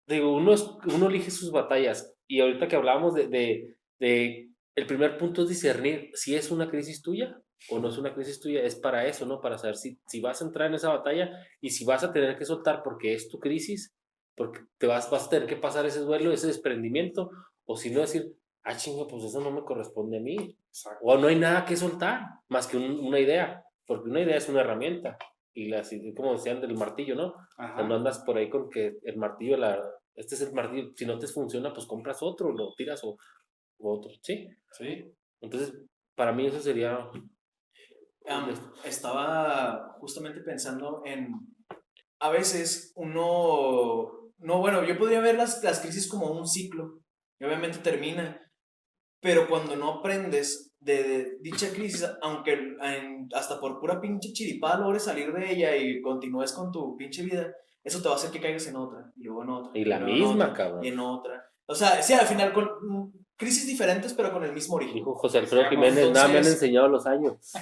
S3: digo, uno elige sus batallas y ahorita que hablábamos el primer punto es discernir si es una crisis tuya o no es una crisis tuya, es para eso, ¿no? Para saber si vas a entrar en esa batalla y si vas a tener que soltar porque es tu crisis, porque vas a tener que pasar ese duelo, ese desprendimiento, o si no decir, chinga, pues eso no me corresponde a mí,
S2: Exacto.
S3: o no hay nada que soltar, más que una idea, porque una idea es una herramienta, y como decían del martillo, ¿no?
S2: Ajá.
S3: Cuando andas por ahí con que el martillo, este es el martillo, si no te funciona, pues compras otro, lo tiras o otro, ¿sí?
S2: Sí.
S3: Entonces, para mí eso sería...
S1: Estaba justamente pensando en, a veces uno, no, bueno, yo podría ver las crisis como un ciclo, y obviamente termina, pero cuando no aprendes de dicha crisis, aunque hasta por pura pinche chiripada logres salir de ella y continúes con tu pinche vida, eso te va a hacer que caigas en otra, y luego en otra.
S3: Y la
S1: luego en
S3: misma,
S1: otra,
S3: cabrón.
S1: Y en otra. O sea, sí, al final con crisis diferentes, pero con el mismo origen.
S3: Dijo José Alfredo Jiménez, nada me han enseñado los años.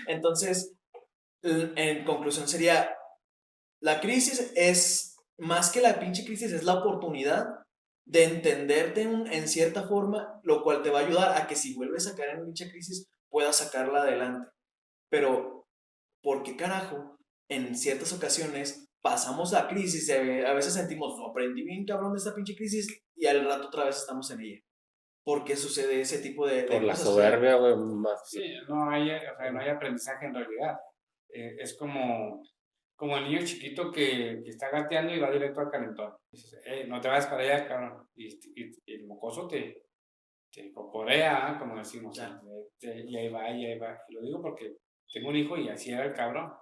S1: Entonces, en conclusión sería, la crisis es, más que la pinche crisis, es la oportunidad de entenderte en cierta forma, lo cual te va a ayudar a que si vuelves a caer en dicha crisis, puedas sacarla adelante. Pero, ¿por qué carajo? En ciertas ocasiones pasamos la crisis, a veces sentimos, aprendí bien cabrón de esta pinche crisis, y al rato otra vez estamos en ella. ¿Por qué sucede ese tipo de
S3: Por la
S1: cosas?
S3: soberbia, güey, más.
S2: Sí, no hay aprendizaje en realidad. Es como el niño chiquito que está gateando y va directo al calentón. Dices, no te vayas para allá, cabrón. Y el mocoso te cocorea, como decimos.
S1: Ya.
S2: Y ahí va, y ahí va. Y lo digo porque tengo un hijo y así era el cabrón.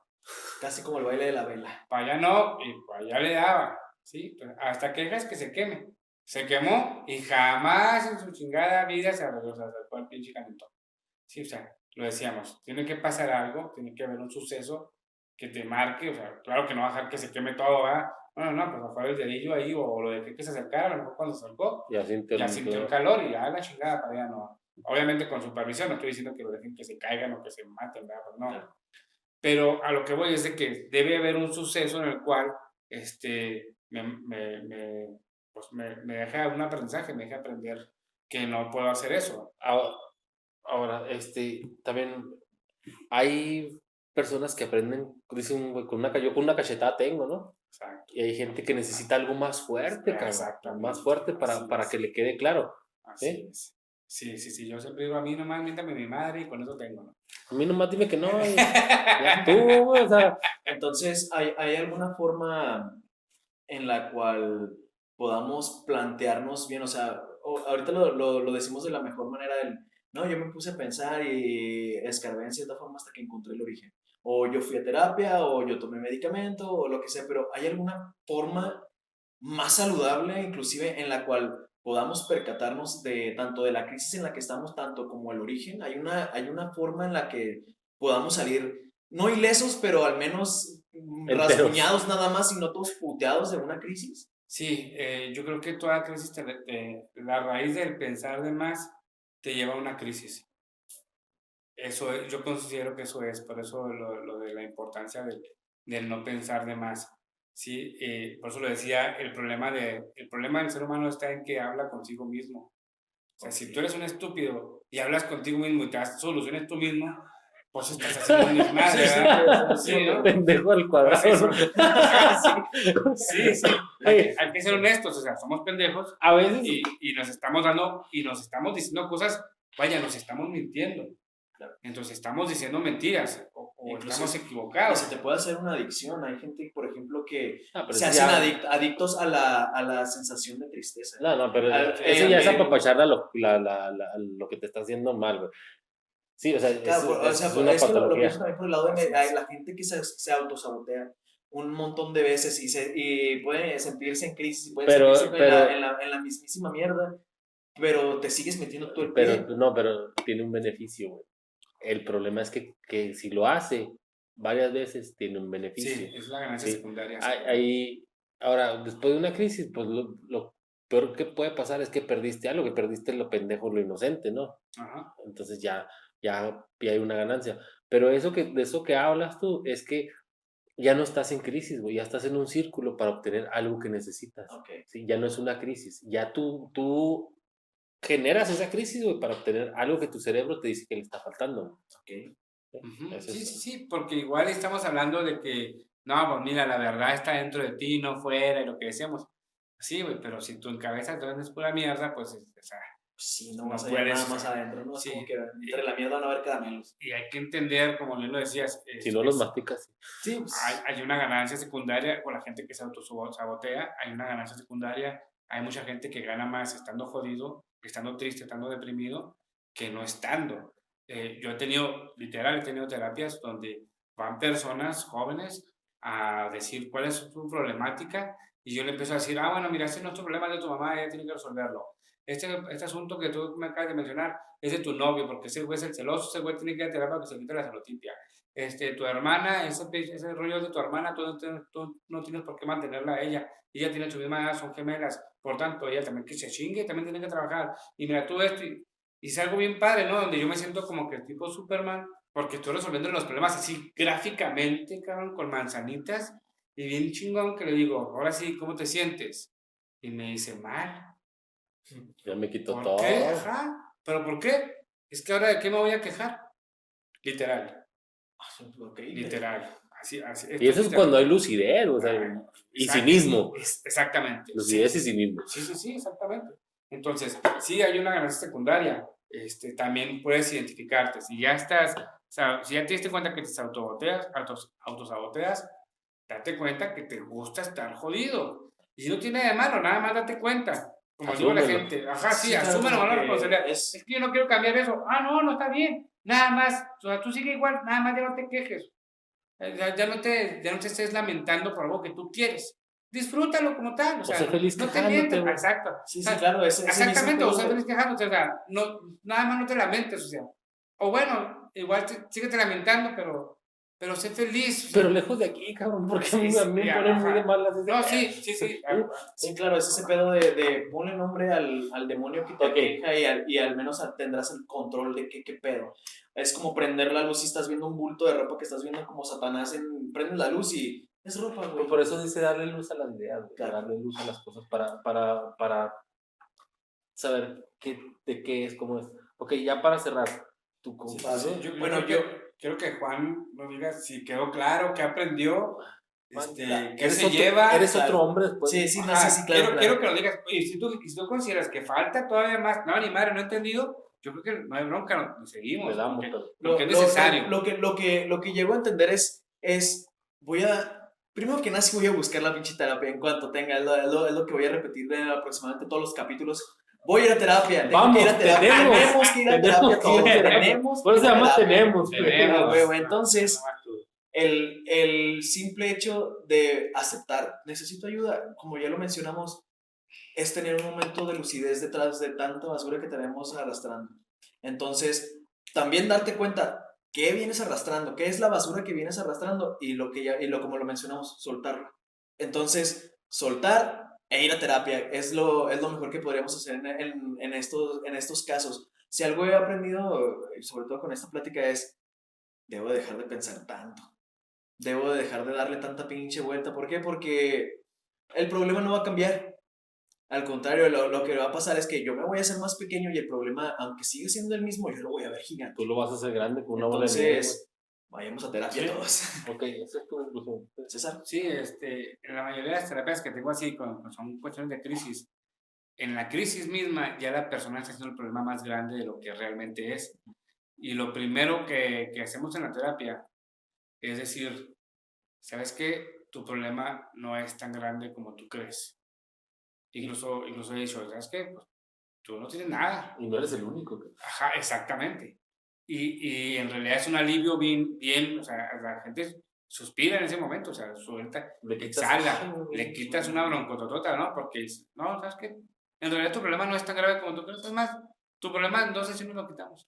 S1: Casi como el baile de la vela.
S2: Para allá no, y para allá le daba. ¿Sí? Hasta que dejas que se queme. Se quemó y jamás en su chingada vida se acercó al pinche calentón. Sí, o sea, lo decíamos, tiene que pasar algo, tiene que haber un suceso que te marque, o sea, claro que no va a dejar que se queme todo, ¿verdad? No, pues afuera el dedillo ahí o lo de que se acercara, a lo mejor cuando se acercó,
S3: Ya
S2: sintió el calor y ya la chingada para allá no. Obviamente con supervisión, no estoy diciendo que lo dejen que se caigan o que se maten, ¿verdad? Pues no.
S1: Claro.
S2: Pero a lo que voy es de que debe haber un suceso en el cual pues me deja un aprendizaje, me deja aprender que no puedo hacer eso.
S3: Ahora, también hay personas que aprenden, dicen, güey, yo con una cachetada tengo, ¿no?
S2: Exacto.
S3: Y hay gente que necesita algo más fuerte, cabrón, más fuerte para que le quede claro.
S2: Así es. Sí, yo siempre digo, a mí nomás miéntame mi madre y con eso tengo, ¿no?
S3: A mí nomás dime que no, ya tú, güey, o sea.
S1: Entonces, ¿hay alguna forma en la cual podamos plantearnos bien, o sea, ahorita lo decimos de la mejor manera, no, yo me puse a pensar y escarbé en cierta forma hasta que encontré el origen. O yo fui a terapia, o yo tomé medicamento, o lo que sea, pero ¿hay alguna forma más saludable, inclusive, en la cual podamos percatarnos de tanto de la crisis en la que estamos, tanto como el origen? ¿Hay una forma en la que podamos salir, no ilesos, pero al menos
S3: Enteros.
S1: rasguñados nada más y no todos puteados de una crisis?
S2: Sí, yo creo que toda crisis, la raíz del pensar de más te lleva a una crisis. Yo considero que eso es, por eso lo de la importancia del no pensar de más. Sí, por eso lo decía, el problema del ser humano está en que habla consigo mismo. O sea, si tú eres un estúpido y hablas contigo mismo y te das soluciones tú mismo, pues estás haciendo un desmadre, ¿verdad? Sí, ¿no?
S3: Pendejo al cuadrado.
S2: Sí, sí. Hay que ser honestos, o sea, somos pendejos
S3: A veces.
S2: y nos estamos diciendo cosas, vaya, nos estamos mintiendo. Entonces estamos diciendo mentiras o estamos
S1: Y
S2: equivocados.
S1: se te puede hacer una adicción. Hay gente, por ejemplo, que
S3: pero
S1: se
S3: eso
S1: hacen
S3: ya-
S1: adictos a la sensación de tristeza.
S3: No, pero
S1: Al-
S3: eso ya es
S1: eh,
S3: apapachar lo que te está haciendo mal, güey. Sí, o sea,
S1: Claro, o sea,
S3: es una
S1: es que lo
S3: patología.
S1: pienso también por el lado de
S2: Así es.
S1: la gente que se autosabotea un montón de veces y puede sentirse en crisis, y puede sentirse en la mismísima mierda, pero te sigues metiendo tú el pie.
S3: Pero tiene un beneficio, güey. El problema es que si lo hace varias veces, tiene un beneficio.
S2: Sí, es la ganancia
S3: Sí.
S2: secundaria.
S3: Ahora, después de una crisis, pues lo peor que puede pasar es que perdiste algo, que perdiste lo pendejo, lo inocente, ¿no?
S2: Ajá.
S3: Entonces ya hay una ganancia. Pero de eso que hablas tú es que ya no estás en crisis, güey, ya estás en un círculo para obtener algo que necesitas.
S1: Okay.
S3: ¿Sí? Ya no es una crisis, ya tú generas esa crisis, güey, para obtener algo que tu cerebro te dice que le está faltando.
S1: Okay.
S2: Uh-huh.
S3: Es
S2: Sí,
S3: eso.
S2: sí, sí, porque igual estamos hablando de que, no, pues mira, la verdad está dentro de ti, no fuera, y lo que decíamos. Sí, güey, pero si tu en cabeza todo es pura mierda, pues, o sea,
S1: Sí, no
S2: no
S1: vas a ir
S2: puedes,
S1: nada
S2: o
S1: más
S2: sea,
S1: adentro, ¿no? Es
S2: sí,
S1: como que entre la mierda van a haber caramelos.
S2: y hay que entender, como bien lo decías,
S3: Si no los masticas.
S1: Sí, pues,
S2: hay una ganancia secundaria con la gente que se autosabotea, hay una ganancia secundaria, hay mucha gente que gana más estando jodido, estando triste, estando deprimido, que no estando. Yo he tenido terapias donde van personas jóvenes a decir cuál es su problemática y yo le empiezo a decir, bueno, mira, este no es tu problema, es de tu mamá, ella tiene que resolverlo. Este asunto que tú me acabas de mencionar es de tu novio, porque ese güey es el celoso, ese güey tiene que ir a terapia para que se quite la celotipia. Tu hermana, ese rollo de tu hermana, tú no tienes por qué mantenerla a ella. Ella tiene su misma edad, son gemelas. Por tanto, ella también que se chingue, también tiene que trabajar. Y mira, tú esto, y es algo bien padre, ¿no? Donde yo me siento como que tipo Superman, porque estoy resolviendo los problemas así gráficamente, cabrón, con manzanitas. Y bien chingón que le digo, ahora sí, ¿cómo te sientes? Y me dice, mal.
S3: Ya me quitó
S2: ¿Por
S3: todo.
S2: qué? Ajá. ¿Pero por qué? Es que ahora de qué me voy a quejar. Literal.
S1: okay.
S2: Literal. Así,
S3: Y eso es cuando hay lucidez, o sea, y cinismo.
S2: Exactamente.
S3: Lucidez y cinismo.
S2: Sí, exactamente. Entonces, sí hay una ganancia secundaria. También puedes identificarte. Si ya estás, o sea, si ya te diste cuenta que te autosaboteas, date cuenta que te gusta estar jodido. Y si no tiene de malo, nada más date cuenta. Como digo a la gente, ajá, sí,
S1: claro,
S2: asúmelo,
S1: como
S2: la
S1: que
S2: responsabilidad. Es que yo no quiero cambiar eso. No está bien. Nada más, o sea, tú sigue igual, nada más ya no te quejes. Ya no te estés lamentando por algo que tú quieres. Disfrútalo como tal. O sea,
S3: sé feliz
S2: no te
S3: quejándote,
S2: mientas.
S3: güey.
S2: Exacto.
S1: Sí,
S2: O sea,
S1: claro, ese
S2: exactamente,
S1: mismo
S2: o sea,
S1: pedo
S2: feliz quejándote. O sea, nada más no te lamentes, o sea. O bueno, igual síguete lamentando, pero sé feliz. O sea,
S3: Pero lejos de aquí, cabrón, porque
S2: sí,
S3: a mí me ponen muy de malas.
S2: No, sí.
S1: Sí, claro, es ese pedo de ponle nombre al demonio que te aqueja y al menos tendrás el control de qué pedo. Es como prender la luz y estás viendo un bulto de ropa que estás viendo como Satanás prendes la luz y es ropa, güey.
S3: Por eso dice darle luz a las ideas, güey,
S1: Claro.
S3: darle luz a las cosas para saber de qué es, cómo es. Ok, ya para cerrar, tu conclusión.
S2: Quiero que Juan nos diga si quedó claro, qué aprendió, qué
S3: eres
S2: se
S3: otro,
S2: lleva.
S3: Eres otro hombre después.
S1: Sí, no
S2: Ajá,
S1: sé si claro.
S2: Quiero que lo digas. Oye, si tú consideras que falta todavía más, no, ni madre, no he entendido, yo creo que no hay bronca, nos seguimos.
S3: Le damos,
S2: porque es necesario.
S1: Lo que llego a entender es voy a Primero que nada, sí voy a buscar la pinche terapia en cuanto tenga. Es lo que voy a repetir de aproximadamente todos los capítulos. Voy a ir a terapia. Tengo que ir a terapia. Tenemos que ir a terapia todos. Tenemos
S3: Por eso
S1: que ir a
S3: se llama
S1: terapia.
S3: tenemos.
S1: Entonces, el simple hecho de aceptar, necesito ayuda, como ya lo mencionamos, es tener un momento de lucidez detrás de tanta basura que tenemos arrastrando. Entonces, también darte cuenta qué vienes arrastrando, qué es la basura que vienes arrastrando y como lo mencionamos, soltarlo. Entonces, soltar e ir a terapia es lo mejor que podríamos hacer en estos casos. Si algo he aprendido, sobre todo con esta plática, es, debo dejar de pensar tanto. Debo de dejar de darle tanta pinche vuelta. ¿Por qué? Porque el problema no va a cambiar. Al contrario, lo que va a pasar es que yo me voy a hacer más pequeño y el problema, aunque sigue siendo el mismo, yo lo voy a ver gigante.
S3: Tú lo vas a hacer grande con una bola de nieve.
S1: Entonces, vayamos a terapia todos.
S3: Ok, esa es tu conclusión.
S1: César.
S2: Sí, en la mayoría de las terapias que tengo así son cuestiones de crisis. En la crisis misma ya la persona está haciendo el problema más grande de lo que realmente es. Y lo primero que hacemos en la terapia es decir, ¿sabes qué? Tu problema no es tan grande como tú crees. Incluso he dicho, ¿sabes qué? Pues, tú no tienes nada.
S3: Y no eres el único.
S2: Ajá, exactamente. Y en realidad es un alivio bien, o sea, la gente suspira en ese momento, o sea, suelta, exhala, le quitas una broncototota, ¿no? Porque dices, no, ¿sabes qué? En realidad tu problema no es tan grave como tú crees, es más, tu problema en 2 sesiones lo quitamos.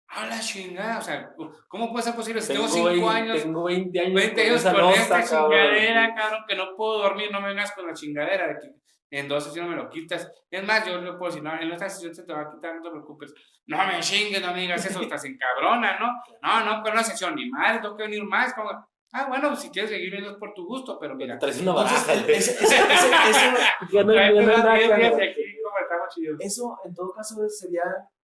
S2: ¡A la chingada! O sea, ¿cómo puede ser posible? Si tengo 5 años,
S3: tengo 20 años,
S2: 20 años
S3: esa
S2: con
S3: nota,
S2: esta chingadera, cabrón, que no puedo dormir, no me vengas con la chingadera de que en 2 sesiones me lo quitas. Es más, yo le puedo decir, no, en esta sesión se te va a quitar, no te preocupes. No me chingues, no me digas eso, estás encabrona, ¿no? No, con una sesión ni más, tengo que venir más. Como, bueno, si quieres seguir viendo es por tu gusto, pero mira.
S3: Traes una baraja.
S1: Eso, en todo caso, sería,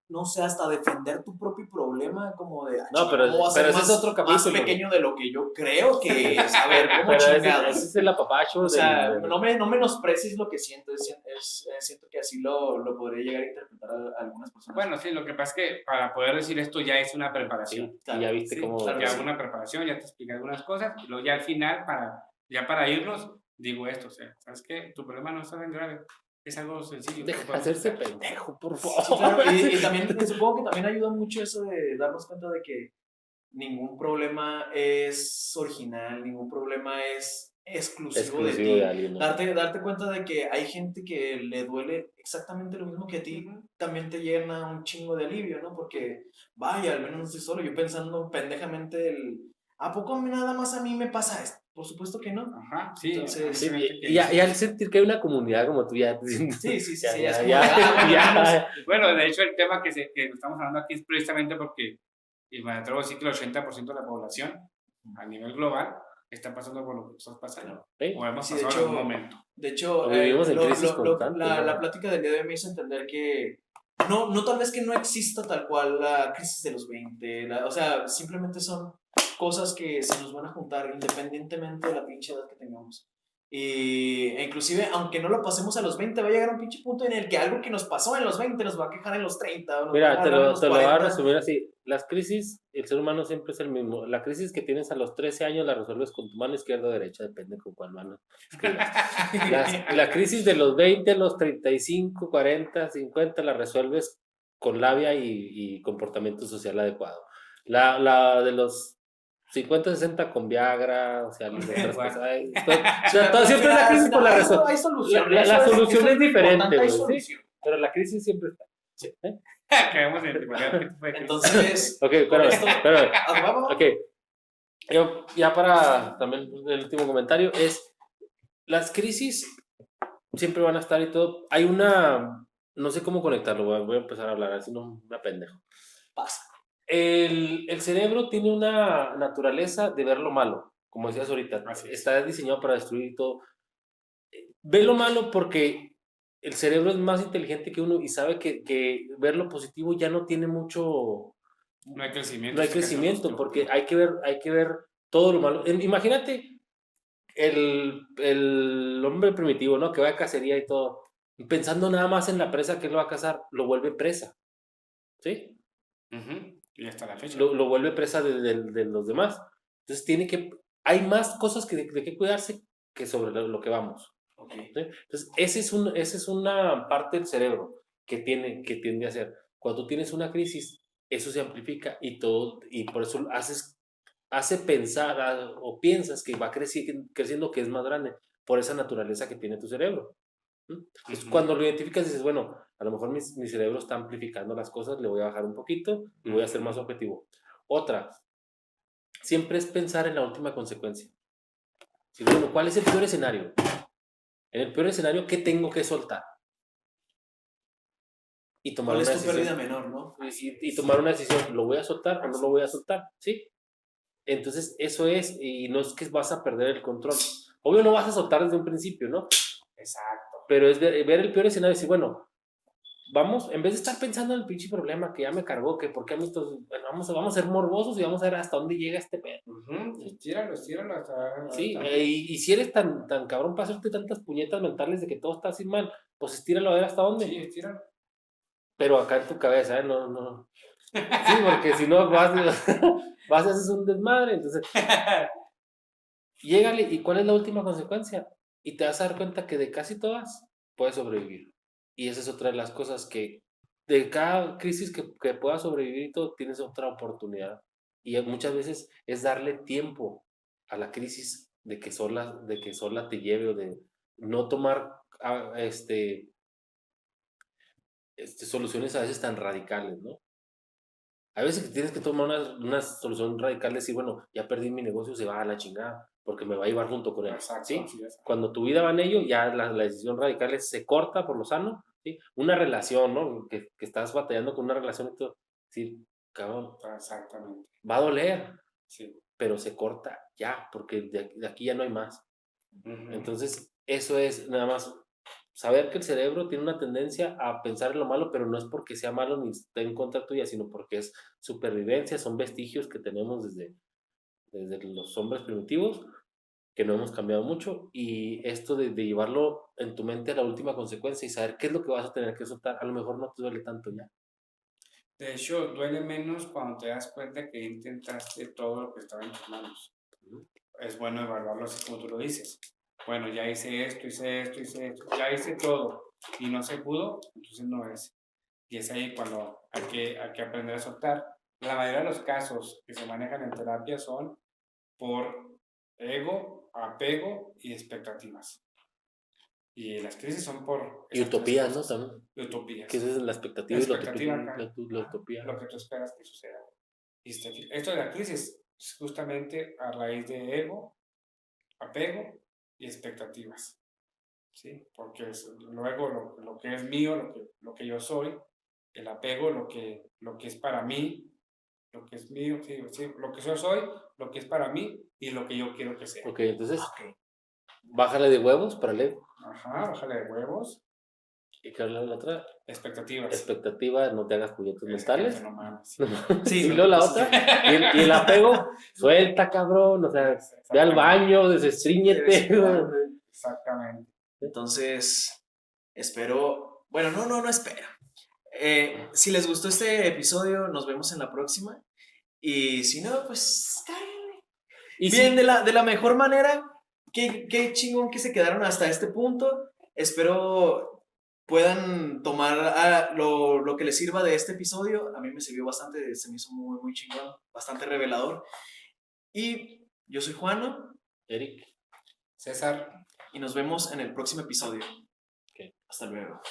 S1: no sé, hasta defender tu propio problema, como de,
S3: no, pero ese es otro capítulo.
S1: Más pequeño de lo que yo creo que es. A ver, ¿cómo
S3: chingados? Ese es el apapacho.
S1: O sea, no menosprecies lo que siento. Siento que así lo podría llegar a interpretar a algunas personas.
S2: Bueno, sí, lo que pasa es que para poder decir esto ya es una preparación.
S3: Sí, claro, ya viste cómo.
S2: Claro, ya una preparación, ya te expliqué algunas cosas, y luego ya al final, para irnos, digo esto, o sea, ¿sabes qué? Tu problema no está tan grave. Es algo sencillo.
S3: Deja de hacerse pendejo, por favor.
S1: Sí, claro, y también supongo que también ayuda mucho eso de darnos cuenta de que ningún problema es original, ningún problema es exclusivo de ti.
S3: De alguien, ¿no?
S1: Darte cuenta de que hay gente que le duele exactamente lo mismo que a ti, también te llena un chingo de alivio, ¿no? Porque, vaya, al menos no estoy solo. Yo pensando pendejamente ¿a poco nada más a mí me pasa esto? Por supuesto que no.
S2: Ajá, sí.
S1: Entonces,
S3: sí, y al sentir que hay una comunidad como tú ya...
S1: Sí.
S2: Bueno, de hecho el tema que estamos hablando aquí es precisamente porque, y me atrevo a decir que el 80% de la población a nivel global está pasando por lo que estás pasando. O hemos pasado en algún momento.
S1: De hecho, la plática del día de hoy me hizo entender que no tal vez que no exista tal cual la crisis de los 20, o sea, simplemente son cosas que se nos van a juntar independientemente de la pinche edad que tengamos. E inclusive, aunque no lo pasemos a los 20, va a llegar un pinche punto en el que algo que nos pasó en los 20 nos va a quejar en los 30.
S3: Mira, te lo voy a resumir así. Las crisis, el ser humano siempre es el mismo. La crisis que tienes a los 13 años la resuelves con tu mano izquierda o derecha, depende con cuál mano escribas. La crisis de los 20, los 35, 40, 50 la resuelves con labia y comportamiento social adecuado. La de los 50, 60 con Viagra, o sea, siempre la crisis por la resolución.
S1: Hay solución.
S3: La solución es diferente, ¿sí? Pero la crisis siempre está. ¿Sí?
S1: Entonces,
S3: Yo, ya para también el último comentario, es las crisis siempre van a estar y todo. Hay no sé cómo conectarlo, voy a empezar a hablar, así no me pendejo.
S1: Pasa.
S3: El cerebro tiene una naturaleza de ver lo malo, como decías ahorita, está diseñado para destruir todo. Ve lo malo porque el cerebro es más inteligente que uno y sabe que ver lo positivo ya no tiene mucho...
S2: No hay crecimiento.
S3: No hay crecimiento porque hay que ver todo lo malo. Imagínate el hombre primitivo, ¿no? Que va a cacería y todo, y pensando nada más en la presa que él va a cazar, lo vuelve presa, ¿sí?
S2: Y hasta la fecha.
S3: Lo vuelve presa de los demás. Entonces tiene que hay más cosas de que cuidarse que sobre lo que vamos.
S1: Okay.
S3: ¿Sí? Entonces, esa es una parte del cerebro que tiende a hacer. Cuando tú tienes una crisis, eso se amplifica y por eso hace pensar o piensas que va creciendo, que es más grande, por esa naturaleza que tiene tu cerebro. Entonces, cuando lo identificas, dices, bueno, a lo mejor mi cerebro está amplificando las cosas, le voy a bajar un poquito y voy a ser más objetivo. Otra, siempre es pensar en la última consecuencia. Sí, bueno, ¿cuál es el peor escenario? En el peor escenario, ¿qué tengo que soltar? Y tomar
S1: ¿Cuál
S3: una
S1: es tu
S3: decisión.
S1: pérdida menor, no?
S3: Y tomar una decisión, ¿lo voy a soltar o no lo voy a soltar? ¿Sí? Entonces, eso es, y no es que vas a perder el control. Obvio, no vas a soltar desde un principio, ¿no?
S2: Exacto.
S3: Pero es ver el peor escenario y decir, bueno, vamos, en vez de estar pensando en el pinche problema que ya me cargó, que por qué a mí bueno, vamos a ser morbosos y vamos a ver hasta dónde llega este pedo.
S2: Estíralo hasta...
S3: Sí, y si eres tan cabrón para hacerte tantas puñetas mentales de que todo está así mal, pues estíralo a ver hasta dónde.
S2: Sí, estíralo.
S3: Pero acá en tu cabeza, ¿eh? No. Sí, porque si no vas y haces un desmadre, entonces llégale, ¿y cuál es la última consecuencia? Y te vas a dar cuenta que de casi todas puedes sobrevivir. Y esa es otra de las cosas que de cada crisis que puedas sobrevivir y todo, tienes otra oportunidad. Y muchas veces es darle tiempo a la crisis de que sola te lleve o de no tomar soluciones a veces tan radicales, ¿no? A veces que tienes que tomar una solución radical, de decir, bueno, ya perdí mi negocio, se va a la chingada, porque me va a llevar junto con él.
S2: Exacto,
S3: ¿Sí?
S2: sí, es.
S3: Cuando tu vida va en ello, ya la decisión radical se corta por lo sano. ¿Sí? Una relación, ¿no? Que estás batallando con una relación y todo. Sí, cabrón.
S2: Exactamente.
S3: Va a doler,
S2: Sí.
S3: pero se corta ya, porque de aquí ya no hay más. Entonces, eso es nada más saber que el cerebro tiene una tendencia a pensar en lo malo, pero no es porque sea malo ni esté en contra tuya, sino porque es supervivencia, son vestigios que tenemos desde los hombres primitivos, que no hemos cambiado mucho, y esto de llevarlo en tu mente a la última consecuencia y saber qué es lo que vas a tener que soltar, a lo mejor no te duele tanto ya.
S2: De hecho, duele menos cuando te das cuenta que intentaste todo lo que estaba en tus manos. Es bueno evaluarlo así como tú lo dices. Bueno, ya hice esto, ya hice todo y no se pudo, entonces no es. Y es ahí cuando hay que aprender a soltar. La mayoría de los casos que se manejan en terapia son por ego, apego y expectativas. Y las crisis son por...
S3: Y utopías, ¿no? También.
S2: Utopías.
S3: Que es la expectativa y la utopía.
S2: Lo que tú esperas que suceda. Y esto de la crisis es justamente a raíz de ego, apego y expectativas. ¿Sí? Porque luego lo que es mío, lo que yo soy, el apego, lo que es para mí, lo que es mío, sí, lo que yo soy, lo que es para mí y lo que yo quiero que sea.
S3: Ok, entonces, bájale de huevos para leer.
S2: Ajá, bájale de huevos.
S3: ¿Y qué habla la otra?
S2: Expectativas.
S3: Expectativa, no te hagas puñetos mentales.
S2: No mames.
S1: Sí,
S3: y luego la otra, y el apego, suelta, cabrón, o sea, ve al baño, desestríñete.
S2: Exactamente.
S1: Entonces, espero, bueno, no espero. Si les gustó este episodio, nos vemos en la próxima. Y si no, pues cáiganle.
S3: Y
S1: bien,
S3: sí,
S1: de la mejor manera. Qué chingón que se quedaron hasta este punto. Espero puedan tomar lo que les sirva de este episodio. A mí me sirvió bastante, se me hizo muy, muy chingón, bastante revelador. Y yo soy Juano.
S3: Eric.
S2: César.
S1: Y nos vemos en el próximo episodio.
S3: Okay.
S1: Hasta luego.